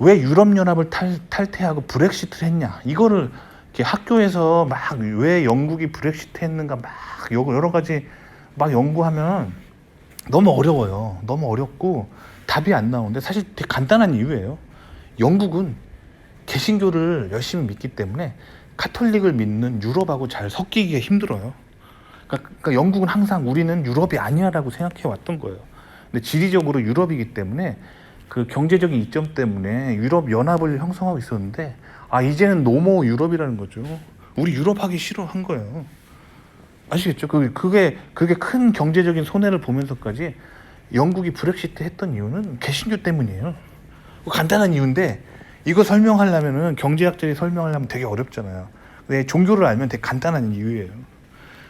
왜 유럽연합을 탈퇴하고 브렉시트를 했냐, 이거를 이렇게 학교에서 막 왜 영국이 브렉시트 했는가 막 여러 가지 막 연구하면 너무 어려워요. 너무 어렵고 답이 안 나오는데 사실 되게 간단한 이유예요. 영국은 개신교를 열심히 믿기 때문에 카톨릭을 믿는 유럽하고 잘 섞이기가 힘들어요. 그러니까 영국은 항상 우리는 유럽이 아니야라고 생각해 왔던 거예요. 근데 지리적으로 유럽이기 때문에 그 경제적인 이점 때문에 유럽 연합을 형성하고 있었는데 이제는 노모 유럽이라는 거죠. 우리 유럽 하기 싫어한 거예요. 아시겠죠? 그게 큰 경제적인 손해를 보면서까지 영국이 브렉시트 했던 이유는 개신교 때문이에요. 간단한 이유인데 이거 설명하려면은 경제학자들이 설명하려면 되게 어렵잖아요. 근데 종교를 알면 되게 간단한 이유예요.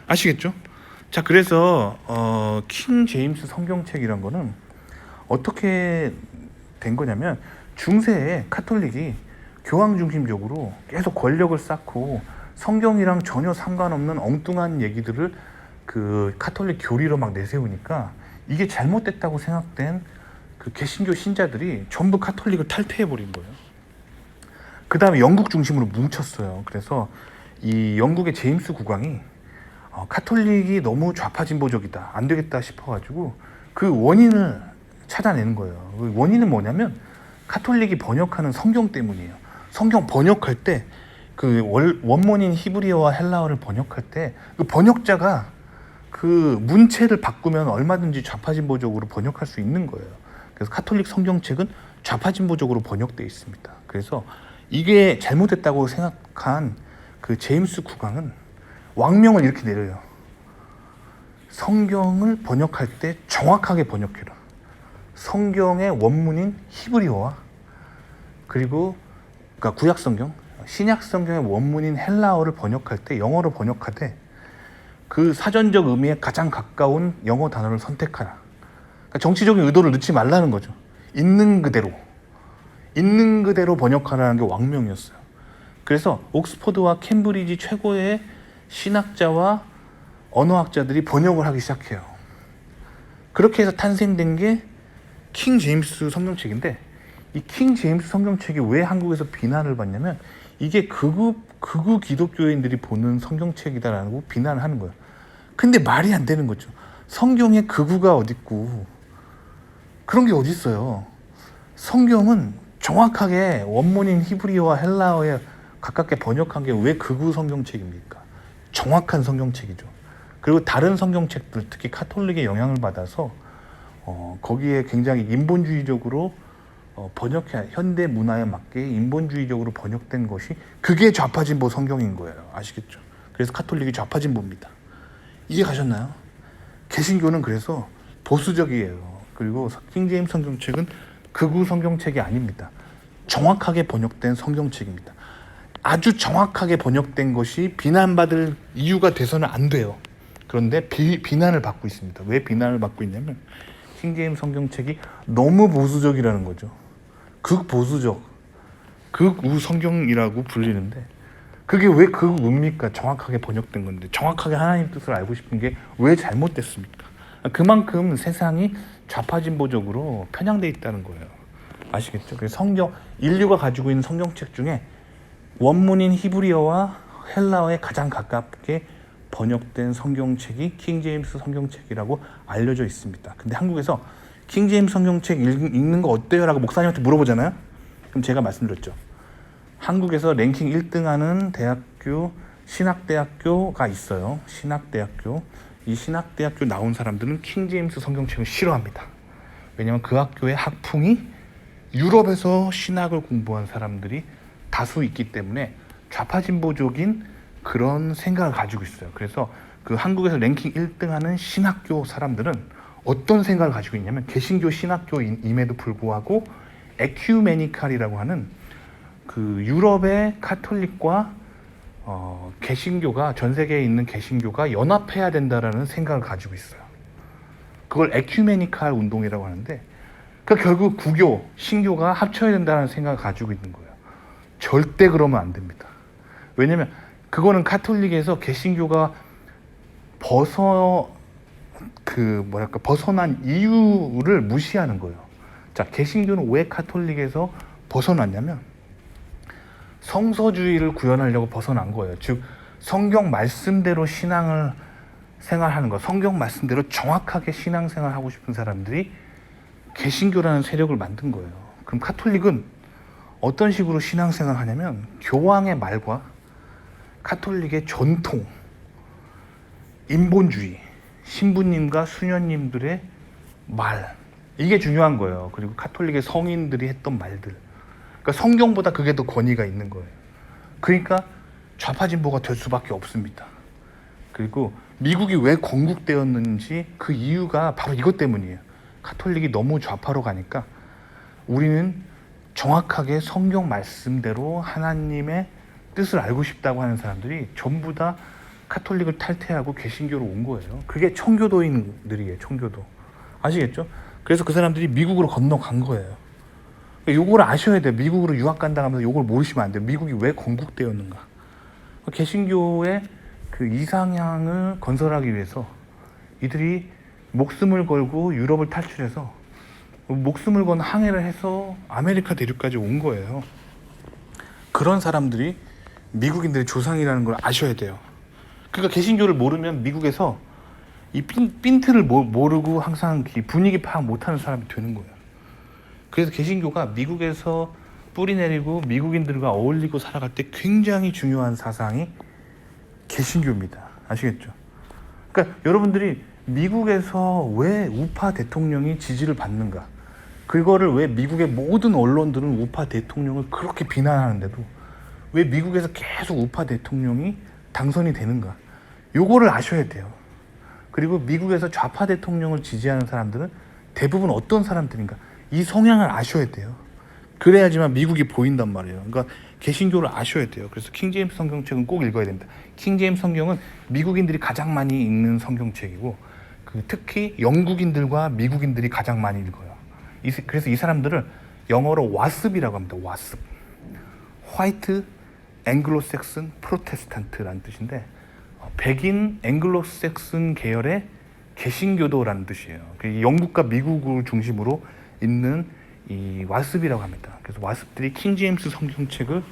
아시겠죠? 자, 그래서 킹 제임스 성경책이란 거는 어떻게 된 거냐면 중세에 카톨릭이 교황 중심적으로 계속 권력을 쌓고 성경이랑 전혀 상관없는 엉뚱한 얘기들을 그 카톨릭 교리로 막 내세우니까 이게 잘못됐다고 생각된 그 개신교 신자들이 전부 카톨릭을 탈퇴해버린 거예요. 그 다음에 영국 중심으로 뭉쳤어요. 그래서 이 영국의 제임스 국왕이 카톨릭이 너무 좌파 진보적이다, 안 되겠다 싶어가지고 그 원인을 찾아내는 거예요. 그 원인은 뭐냐면 카톨릭이 번역하는 성경 때문이에요. 성경 번역할 때 그 원문인 히브리어와 헬라어를 번역할 때 그 번역자가 그 문체를 바꾸면 얼마든지 좌파 진보적으로 번역할 수 있는 거예요. 그래서 카톨릭 성경책은 좌파 진보적으로 번역되어 있습니다. 그래서 이게 잘못됐다고 생각한 그 제임스 국왕은 왕명을 이렇게 내려요. 성경을 번역할 때 정확하게 번역해라. 성경의 원문인 히브리어와 그리고 그러니까 구약 성경, 신약 성경의 원문인 헬라어를 번역할 때 영어로 번역하되 그 사전적 의미에 가장 가까운 영어 단어를 선택하라. 그러니까 정치적인 의도를 넣지 말라는 거죠. 있는 그대로 번역하라는 게 왕명이었어요. 그래서 옥스퍼드와 캠브리지 최고의 신학자와 언어학자들이 번역을 하기 시작해요. 그렇게 해서 탄생된 게 킹 제임스 성경책인데, 이 킹 제임스 성경책이 왜 한국에서 비난을 받냐면 이게 극우 기독교인들이 보는 성경책이다라고 비난을 하는 거예요. 근데 말이 안 되는 거죠. 성경에 극우가 어딨고 그런 게 어디 있어요. 성경은 정확하게 원문인 히브리어와 헬라어에 가깝게 번역한 게 왜 극우 성경책입니까? 정확한 성경책이죠. 그리고 다른 성경책들, 특히 카톨릭의 영향을 받아서 거기에 굉장히 인본주의적으로 번역해, 현대 문화에 맞게 인본주의적으로 번역된 것이 그게 좌파 진보 성경인 거예요. 아시겠죠? 그래서 카톨릭이 좌파 진보입니다. 이해 가셨나요? 개신교는 그래서 보수적이에요. 그리고 킹 제임스 성경책은 극우 성경책이 아닙니다. 정확하게 번역된 성경책입니다. 아주 정확하게 번역된 것이 비난받을 이유가 돼서는 안 돼요. 그런데 비난을 받고 있습니다. 왜 비난을 받고 있냐면 킹 제임스 성경책이 너무 보수적이라는 거죠. 극보수적. 극우 성경이라고 불리는데 그게 왜 극우입니까? 정확하게 번역된 건데 정확하게 하나님 뜻을 알고 싶은 게 왜 잘못됐습니까? 그만큼 세상이 좌파진보적으로 편향돼 있다는 거예요. 아시겠죠? 그래서 성경, 인류가 가지고 있는 성경책 중에 원문인 히브리어와 헬라어에 가장 가깝게 번역된 성경책이 킹제임스 성경책이라고 알려져 있습니다. 근데 한국에서 킹제임스 성경책 읽는 거 어때요? 라고 목사님한테 물어보잖아요. 그럼 제가 말씀드렸죠. 한국에서 랭킹 1등하는 대학교, 신학대학교가 있어요. 신학대학교. 이 신학대학교 나온 사람들은 킹제임스 성경책을 싫어합니다. 왜냐하면 그 학교의 학풍이 유럽에서 신학을 공부한 사람들이 다수 있기 때문에 좌파진보적인 그런 생각을 가지고 있어요. 그래서 그 한국에서 랭킹 1등하는 신학교 사람들은 어떤 생각을 가지고 있냐면 개신교 신학교임에도 불구하고 에큐메니칼이라고 하는 그 유럽의 카톨릭과 개신교가 전 세계에 있는 개신교가 연합해야 된다라는 생각을 가지고 있어요. 그걸 에큐메니칼 운동이라고 하는데 그 결국 구교, 신교가 합쳐야 된다는 생각을 가지고 있는 거예요. 절대 그러면 안 됩니다. 왜냐면 그거는 카톨릭에서 개신교가 벗어난 이유를 무시하는 거예요. 자, 개신교는 왜 카톨릭에서 벗어났냐면 성서주의를 구현하려고 벗어난 거예요. 즉 성경 말씀대로 신앙을 생활하는 거, 성경 말씀대로 정확하게 신앙생활 하고 싶은 사람들이 개신교라는 세력을 만든 거예요. 그럼 카톨릭은 어떤 식으로 신앙생활 하냐면 교황의 말과 카톨릭의 전통, 인본주의, 신부님과 수녀님들의 말, 이게 중요한 거예요. 그리고 카톨릭의 성인들이 했던 말들, 그러니까 성경보다 그게 더 권위가 있는 거예요. 그러니까 좌파진보가 될 수밖에 없습니다. 그리고 미국이 왜 건국되었는지 그 이유가 바로 이것 때문이에요. 카톨릭이 너무 좌파로 가니까 우리는 정확하게 성경 말씀대로 하나님의 뜻을 알고 싶다고 하는 사람들이 전부 다 카톨릭을 탈퇴하고 개신교로 온 거예요. 그게 청교도인들이에요. 청교도. 아시겠죠? 그래서 그 사람들이 미국으로 건너간 거예요. 요걸 아셔야 돼요. 미국으로 유학 간다 하면서 요걸 모르시면 안 돼요. 미국이 왜 건국되었는가. 개신교의 그 이상향을 건설하기 위해서 이들이 목숨을 걸고 유럽을 탈출해서 목숨을 건 항해를 해서 아메리카 대륙까지 온 거예요. 그런 사람들이 미국인들의 조상이라는 걸 아셔야 돼요. 그러니까 개신교를 모르면 미국에서 이 핀트를 모르고 항상 분위기 파악 못하는 사람이 되는 거예요. 그래서 개신교가 미국에서 뿌리 내리고 미국인들과 어울리고 살아갈 때 굉장히 중요한 사상이 개신교입니다. 아시겠죠? 그러니까 여러분들이 미국에서 왜 우파 대통령이 지지를 받는가? 그거를 왜 미국의 모든 언론들은 우파 대통령을 그렇게 비난하는데도 왜 미국에서 계속 우파 대통령이 당선이 되는가? 요거를 아셔야 돼요. 그리고 미국에서 좌파 대통령을 지지하는 사람들은 대부분 어떤 사람들인가? 이 성향을 아셔야 돼요. 그래야지만 미국이 보인단 말이에요. 그러니까 개신교를 아셔야 돼요. 그래서 킹제임스 성경책은 꼭 읽어야 됩니다. 킹제임스 성경은 미국인들이 가장 많이 읽는 성경책이고 특히 영국인들과 미국인들이 가장 많이 읽어요. 그래서 이 사람들을 영어로 와습이라고 합니다. 와습. 화이트 앵글로색슨 프로테스탄트라는 뜻인데 백인 앵글로색슨 계열의 개신교도라는 뜻이에요. 영국과 미국을 중심으로 있는 이 와습이라고 합니다. 그래서 와습들이 킹제임스 성경책을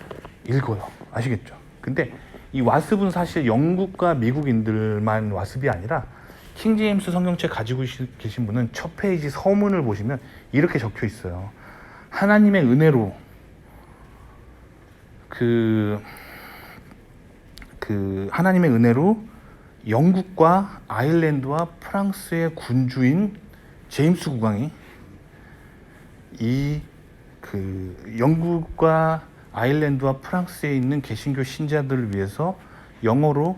읽어요. 아시겠죠? 근데 이 와습은 사실 영국과 미국인들만 와습이 아니라 킹제임스 성경책 가지고 계신 분은 첫 페이지 서문을 보시면 이렇게 적혀 있어요. 하나님의 은혜로 하나님의 은혜로 영국과 아일랜드와 프랑스의 군주인 제임스 국왕이 영국과 아일랜드와 프랑스에 있는 개신교 신자들을 위해서 영어로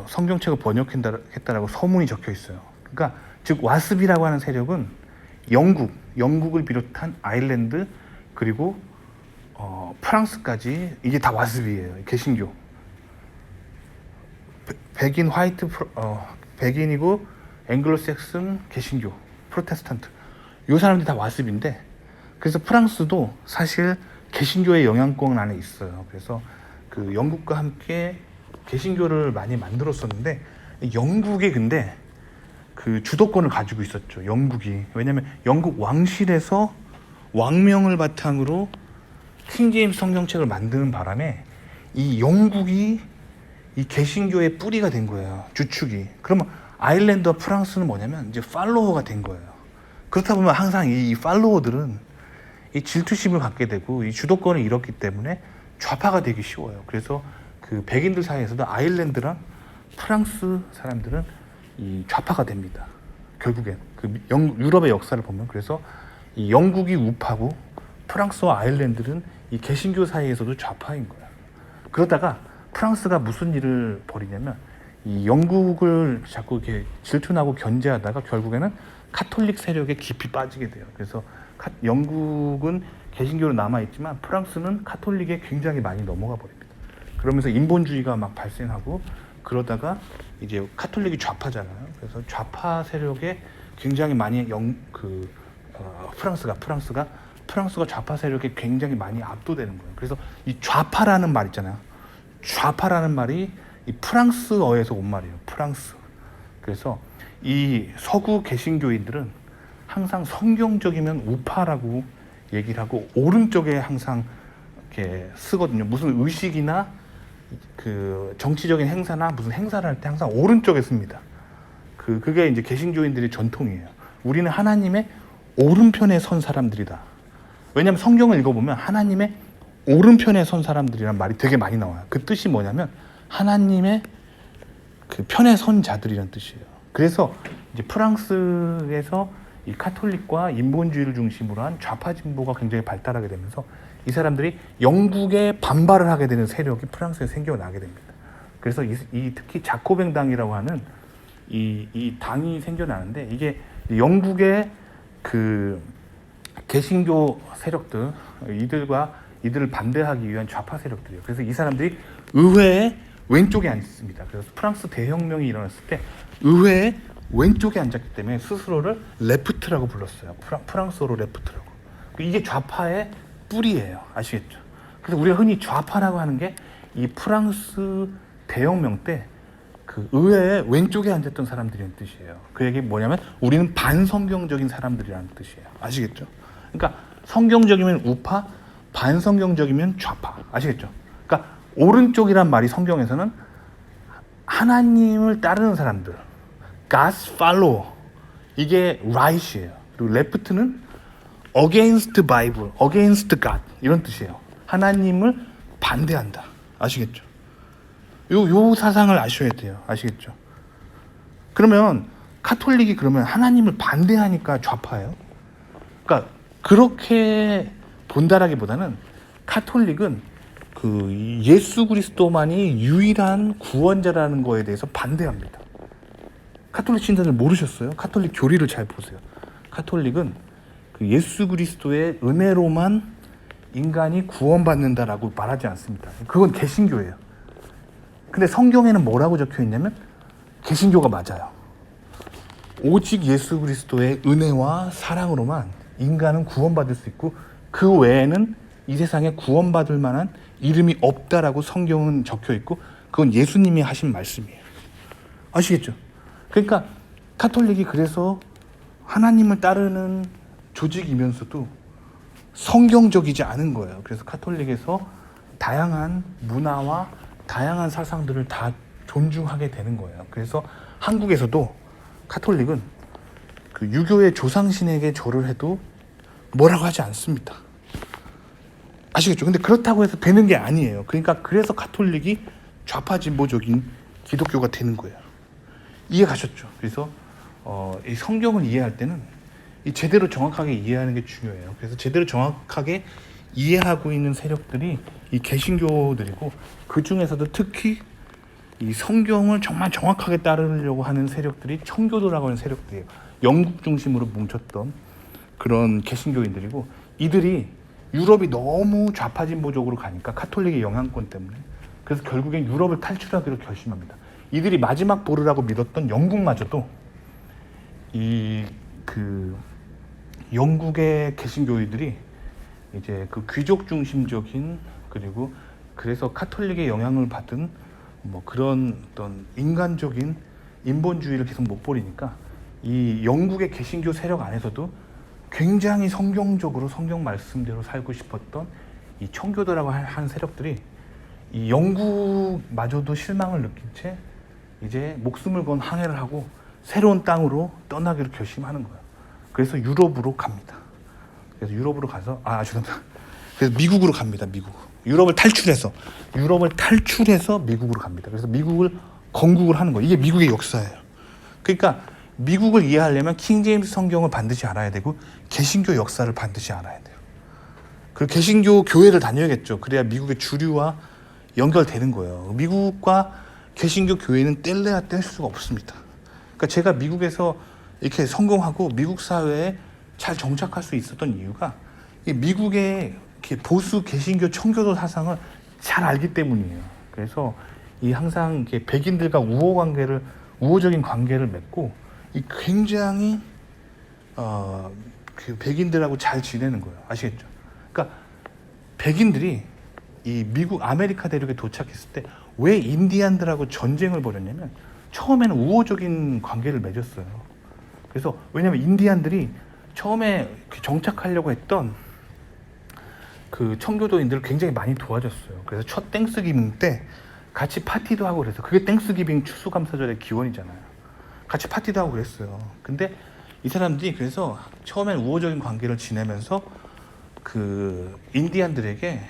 성경책을 번역했다라고 서문이 적혀 있어요. 그러니까 즉 와습이라고 하는 세력은 영국을 비롯한 아일랜드 그리고 프랑스까지 이게 다 와습이에요. 개신교. 백인이고 앵글로색슨 개신교 프로테스탄트 이 사람들이 다 와습인데 그래서 프랑스도 사실 개신교의 영향권 안에 있어요. 그래서 그 영국과 함께 개신교를 많이 만들었었는데 영국이 근데 그 주도권을 가지고 있었죠. 영국이. 왜냐면 영국 왕실에서 왕명을 바탕으로 킹제임스 성경책을 만드는 바람에 이 영국이 이 개신교의 뿌리가 된 거예요. 주축이. 그러면 아일랜드와 프랑스는 뭐냐면 이제 팔로워가 된 거예요. 그렇다 보면 항상 이 팔로워들은 이 질투심을 갖게 되고 이 주도권을 잃었기 때문에 좌파가 되기 쉬워요. 그래서 그 백인들 사이에서도 아일랜드랑 프랑스 사람들은 이 좌파가 됩니다. 결국엔 그 유럽의 역사를 보면 그래서 이 영국이 우파고 프랑스와 아일랜드는 이 개신교 사이에서도 좌파인 거야. 그러다가 프랑스가 무슨 일을 벌이냐면 이 영국을 자꾸 이렇게 질투나고 견제하다가 결국에는 카톨릭 세력에 깊이 빠지게 돼요. 그래서 영국은 개신교로 남아있지만 프랑스는 카톨릭에 굉장히 많이 넘어가 버립니다. 그러면서 인본주의가 막 발생하고 그러다가 이제 카톨릭이 좌파잖아요. 그래서 좌파 세력에 굉장히 많이 프랑스가 좌파 세력에 굉장히 많이 압도되는 거예요. 그래서 이 좌파라는 말 있잖아요. 좌파라는 말이 이 프랑스어에서 온 말이에요. 프랑스. 그래서 이 서구 개신교인들은 항상 성경적이면 우파라고 얘기를 하고 오른쪽에 항상 이렇게 쓰거든요. 무슨 의식이나 그 정치적인 행사나 무슨 행사를 할 때 항상 오른쪽에 씁니다. 그게 이제 개신교인들의 전통이에요. 우리는 하나님의 오른편에 선 사람들이다. 왜냐하면 성경을 읽어보면 하나님의 오른편에 선 사람들이란 말이 되게 많이 나와요. 그 뜻이 뭐냐면 하나님의 그 편에 선 자들이란 뜻이에요. 그래서 이제 프랑스에서 이 카톨릭과 인본주의를 중심으로 한 좌파 진보가 굉장히 발달하게 되면서 이 사람들이 영국에 반발을 하게 되는 세력이 프랑스에 생겨나게 됩니다. 그래서 특히 자코뱅당이라고 하는 이 당이 생겨나는데 이게 영국의 그 개신교 세력들 이들을 반대하기 위한 좌파 세력들이에요. 그래서 이 사람들이 의회에 왼쪽에 앉습니다. 그래서 프랑스 대혁명이 일어났을 때 의회에 왼쪽에 앉았기 때문에 스스로를 레프트라고 불렀어요. 프랑스어로 레프트라고. 이게 좌파의 뿌리예요. 아시겠죠? 그래서 우리가 흔히 좌파라고 하는 게 이 프랑스 대혁명 때 그 의회에 왼쪽에 앉았던 사람들이라는 뜻이에요. 그 얘기 뭐냐면 우리는 반성경적인 사람들이라는 뜻이에요. 아시겠죠? 그러니까 성경적이면 우파, 반성경적이면 좌파. 아시겠죠? 그러니까 오른쪽이란 말이 성경에서는 하나님을 따르는 사람들, God's follower, 이게 right이에요. 그리고 left는 against Bible, against God 이런 뜻이에요. 하나님을 반대한다. 아시겠죠? 요 사상을 아셔야 돼요. 아시겠죠? 그러면 카톨릭이 그러면 하나님을 반대하니까 좌파예요? 그러니까 그렇게 본다라기보다는 카톨릭은 그 예수 그리스도만이 유일한 구원자라는 거에 대해서 반대합니다. 카톨릭 신자들 모르셨어요? 카톨릭 교리를 잘 보세요. 카톨릭은 그 예수 그리스도의 은혜로만 인간이 구원받는다라고 말하지 않습니다. 그건 개신교예요. 근데 성경에는 뭐라고 적혀 있냐면 개신교가 맞아요. 오직 예수 그리스도의 은혜와 사랑으로만 인간은 구원받을 수 있고 그 외에는 이 세상에 구원받을 만한 이름이 없다라고 성경은 적혀 있고 그건 예수님이 하신 말씀이에요. 아시겠죠? 그러니까 카톨릭이 그래서 하나님을 따르는 조직이면서도 성경적이지 않은 거예요. 그래서 카톨릭에서 다양한 문화와 다양한 사상들을 다 존중하게 되는 거예요. 그래서 한국에서도 카톨릭은 그 유교의 조상신에게 절을 해도 뭐라고 하지 않습니다. 아시겠죠? 근데 그렇다고 해서 되는 게 아니에요. 그러니까 그래서 카톨릭이 좌파 진보적인 기독교가 되는 거예요. 이해 가셨죠? 그래서 이 성경을 이해할 때는 이 제대로 정확하게 이해하는 게 중요해요. 그래서 제대로 정확하게 이해하고 있는 세력들이 이 개신교들이고 그 중에서도 특히 이 성경을 정말 정확하게 따르려고 하는 세력들이 청교도라고 하는 세력들이에요. 영국 중심으로 뭉쳤던 그런 개신교인들이고 이들이 유럽이 너무 좌파 진보적으로 가니까 카톨릭의 영향권 때문에 그래서 결국엔 유럽을 탈출하기로 결심합니다. 이들이 마지막 보루라고 믿었던 영국마저도 이 그 영국의 개신교인들이 이제 그 귀족 중심적인, 그리고 그래서 카톨릭의 영향을 받은 뭐 그런 어떤 인간적인 인본주의를 계속 못 버리니까 이 영국의 개신교 세력 안에서도 굉장히 성경적으로 성경 말씀대로 살고 싶었던 이 청교도라고 한 세력들이 이 영국마저도 실망을 느낀 채 이제 목숨을 건 항해를 하고 새로운 땅으로 떠나기로 결심하는 거예요. 그래서 유럽으로 갑니다. 그래서 유럽으로 가서 죄송합니다. 그래서 미국으로 갑니다. 미국. 유럽을 탈출해서 미국으로 갑니다. 그래서 미국을 건국을 하는 거예요. 이게 미국의 역사예요. 그러니까 미국을 이해하려면 킹제임스 성경을 반드시 알아야 되고 개신교 역사를 반드시 알아야 돼요. 그리고 개신교 교회를 다녀야겠죠. 그래야 미국의 주류와 연결되는 거예요. 미국과 개신교 교회는 뗄래야 뗄 수가 없습니다. 그러니까 제가 미국에서 이렇게 성공하고 미국 사회에 잘 정착할 수 있었던 이유가 이 미국의 보수 개신교 청교도 사상을 잘 알기 때문이에요. 그래서 이 항상 이렇게 백인들과 우호적인 관계를 맺고 이 굉장히 그 백인들하고 잘 지내는 거예요. 아시겠죠? 그러니까 백인들이 이 미국 아메리카 대륙에 도착했을 때 왜 인디안들하고 전쟁을 벌였냐면 처음에는 우호적인 관계를 맺었어요. 그래서 왜냐면 인디안들이 처음에 정착하려고 했던 그 청교도인들을 굉장히 많이 도와줬어요. 그래서 첫 땡스기빙 때 같이 파티도 하고 그래서 그게 땡스기빙 추수감사절의 기원이잖아요. 같이 파티도 하고 그랬어요. 근데 이 사람들이 그래서 처음엔 우호적인 관계를 지내면서 그 인디안들에게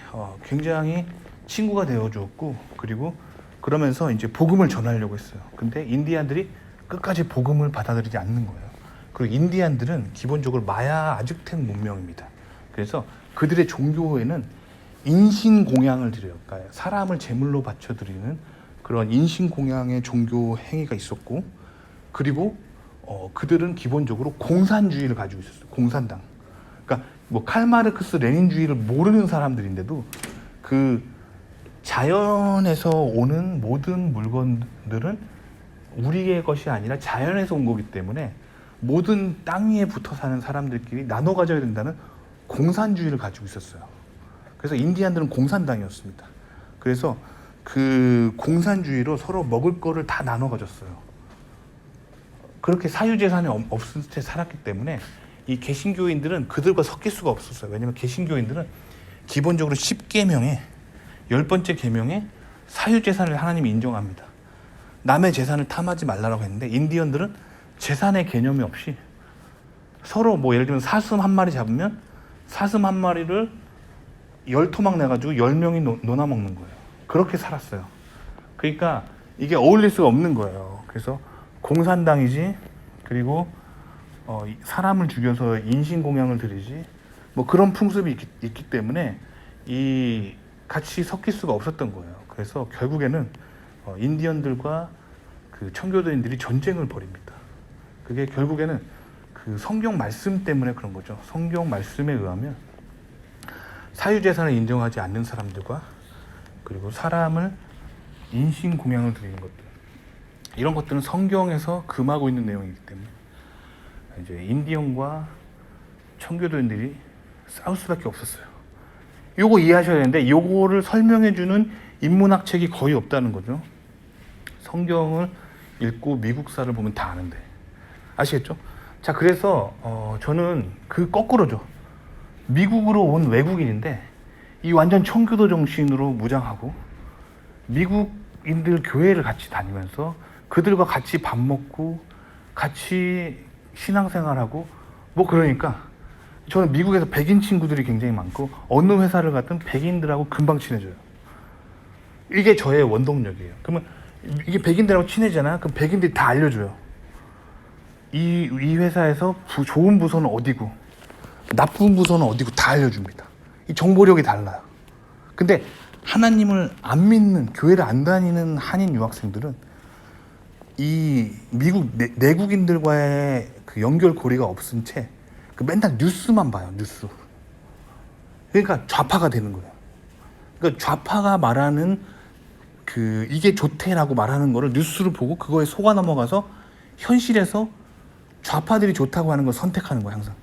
굉장히 친구가 되어주었고, 그리고 그러면서 이제 복음을 전하려고 했어요. 근데 인디안들이 끝까지 복음을 받아들이지 않는 거예요. 그리고 인디안들은 기본적으로 마야 아즈텍 문명입니다. 그래서 그들의 종교에는 인신공양을 드려요. 그러니까 사람을 제물로 바쳐드리는 그런 인신공양의 종교 행위가 있었고, 그리고 그들은 기본적으로 공산주의를 가지고 있었어요. 공산당. 그러니까 뭐 칼마르크스 레닌주의를 모르는 사람들인데도 그 자연에서 오는 모든 물건들은 우리의 것이 아니라 자연에서 온 거기 때문에 모든 땅 위에 붙어 사는 사람들끼리 나눠 가져야 된다는 공산주의를 가지고 있었어요. 그래서 인디안들은 공산당이었습니다. 그래서 그 공산주의로 서로 먹을 거를 다 나눠 가졌어요. 그렇게 사유재산이 없은 채 살았기 때문에 이 개신교인들은 그들과 섞일 수가 없었어요. 왜냐하면 개신교인들은 기본적으로 10계명에 10번째 계명에 사유재산을 하나님이 인정합니다. 남의 재산을 탐하지 말라고 했는데 인디언들은 재산의 개념이 없이 서로 뭐 예를 들면 사슴 한 마리 잡으면 사슴 한 마리를 10토막 내가지고 10명이 논아 먹는 거예요. 그렇게 살았어요. 그러니까 이게 어울릴 수가 없는 거예요. 그래서 공산당이지, 그리고 사람을 죽여서 인신공양을 드리지, 뭐 그런 풍습이 있기 때문에 이 같이 섞일 수가 없었던 거예요. 그래서 결국에는 인디언들과 그 청교도인들이 전쟁을 벌입니다. 그게 결국에는 그 성경 말씀 때문에 그런 거죠. 성경 말씀에 의하면 사유재산을 인정하지 않는 사람들과 그리고 사람을 인신공양을 드리는 것들, 이런 것들은 성경에서 금하고 있는 내용이기 때문에 이제 인디언과 청교도인들이 싸울 수밖에 없었어요. 요거 이해하셔야 되는데 요거를 설명해주는 인문학 책이 거의 없다는 거죠. 성경을 읽고 미국사를 보면 다 아는데. 아시겠죠? 자, 그래서 저는 그 거꾸로죠. 미국으로 온 외국인인데 이 완전 청교도 정신으로 무장하고 미국인들 교회를 같이 다니면서 그들과 같이 밥 먹고 같이 신앙생활하고 뭐 그러니까 저는 미국에서 백인 친구들이 굉장히 많고 어느 회사를 갔든 백인들하고 금방 친해져요. 이게 저의 원동력이에요. 그러면 이게 백인들하고 친해지잖아요. 그럼 백인들이 다 알려줘요. 이 회사에서 좋은 부서는 어디고 나쁜 부서는 어디고 다 알려줍니다. 이 정보력이 달라요. 근데 하나님을 안 믿는, 교회를 안 다니는 한인 유학생들은 이 미국 내국인들과의 그 연결고리가 없은 채 그 맨날 뉴스만 봐요. 뉴스. 그러니까 좌파가 되는 거예요. 그러니까 좌파가 말하는 그 이게 좋대라고 말하는 거를 뉴스를 보고 그거에 속아 넘어가서 현실에서 좌파들이 좋다고 하는 걸 선택하는 거예요. 항상.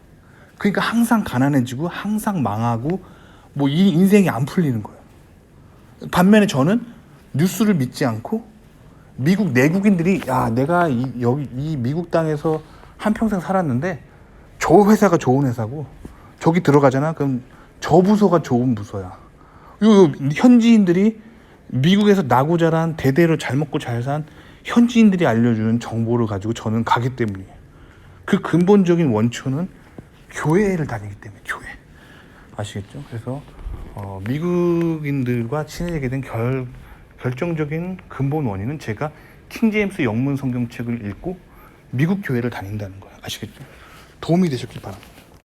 그러니까 항상 가난해지고 항상 망하고 뭐 이 인생이 안 풀리는 거예요. 반면에 저는 뉴스를 믿지 않고 미국 내국인들이 야 내가 여기 이 미국 땅에서 한평생 살았는데 저 회사가 좋은 회사고 저기 들어가잖아. 그럼 저 부서가 좋은 부서야. 요 현지인들이 미국에서 나고 자란 대대로 잘 먹고 잘 산 현지인들이 알려주는 정보를 가지고 저는 가기 때문이에요. 그 근본적인 원천은 교회를 다니기 때문에 교회. 아시겠죠? 그래서 미국인들과 친해지게 된 결정적인 근본 원인은 제가 킹제임스 영문 성경책을 읽고 미국 교회를 다닌다는 거예요. 아시겠죠? 도움이 되셨길 바랍니다.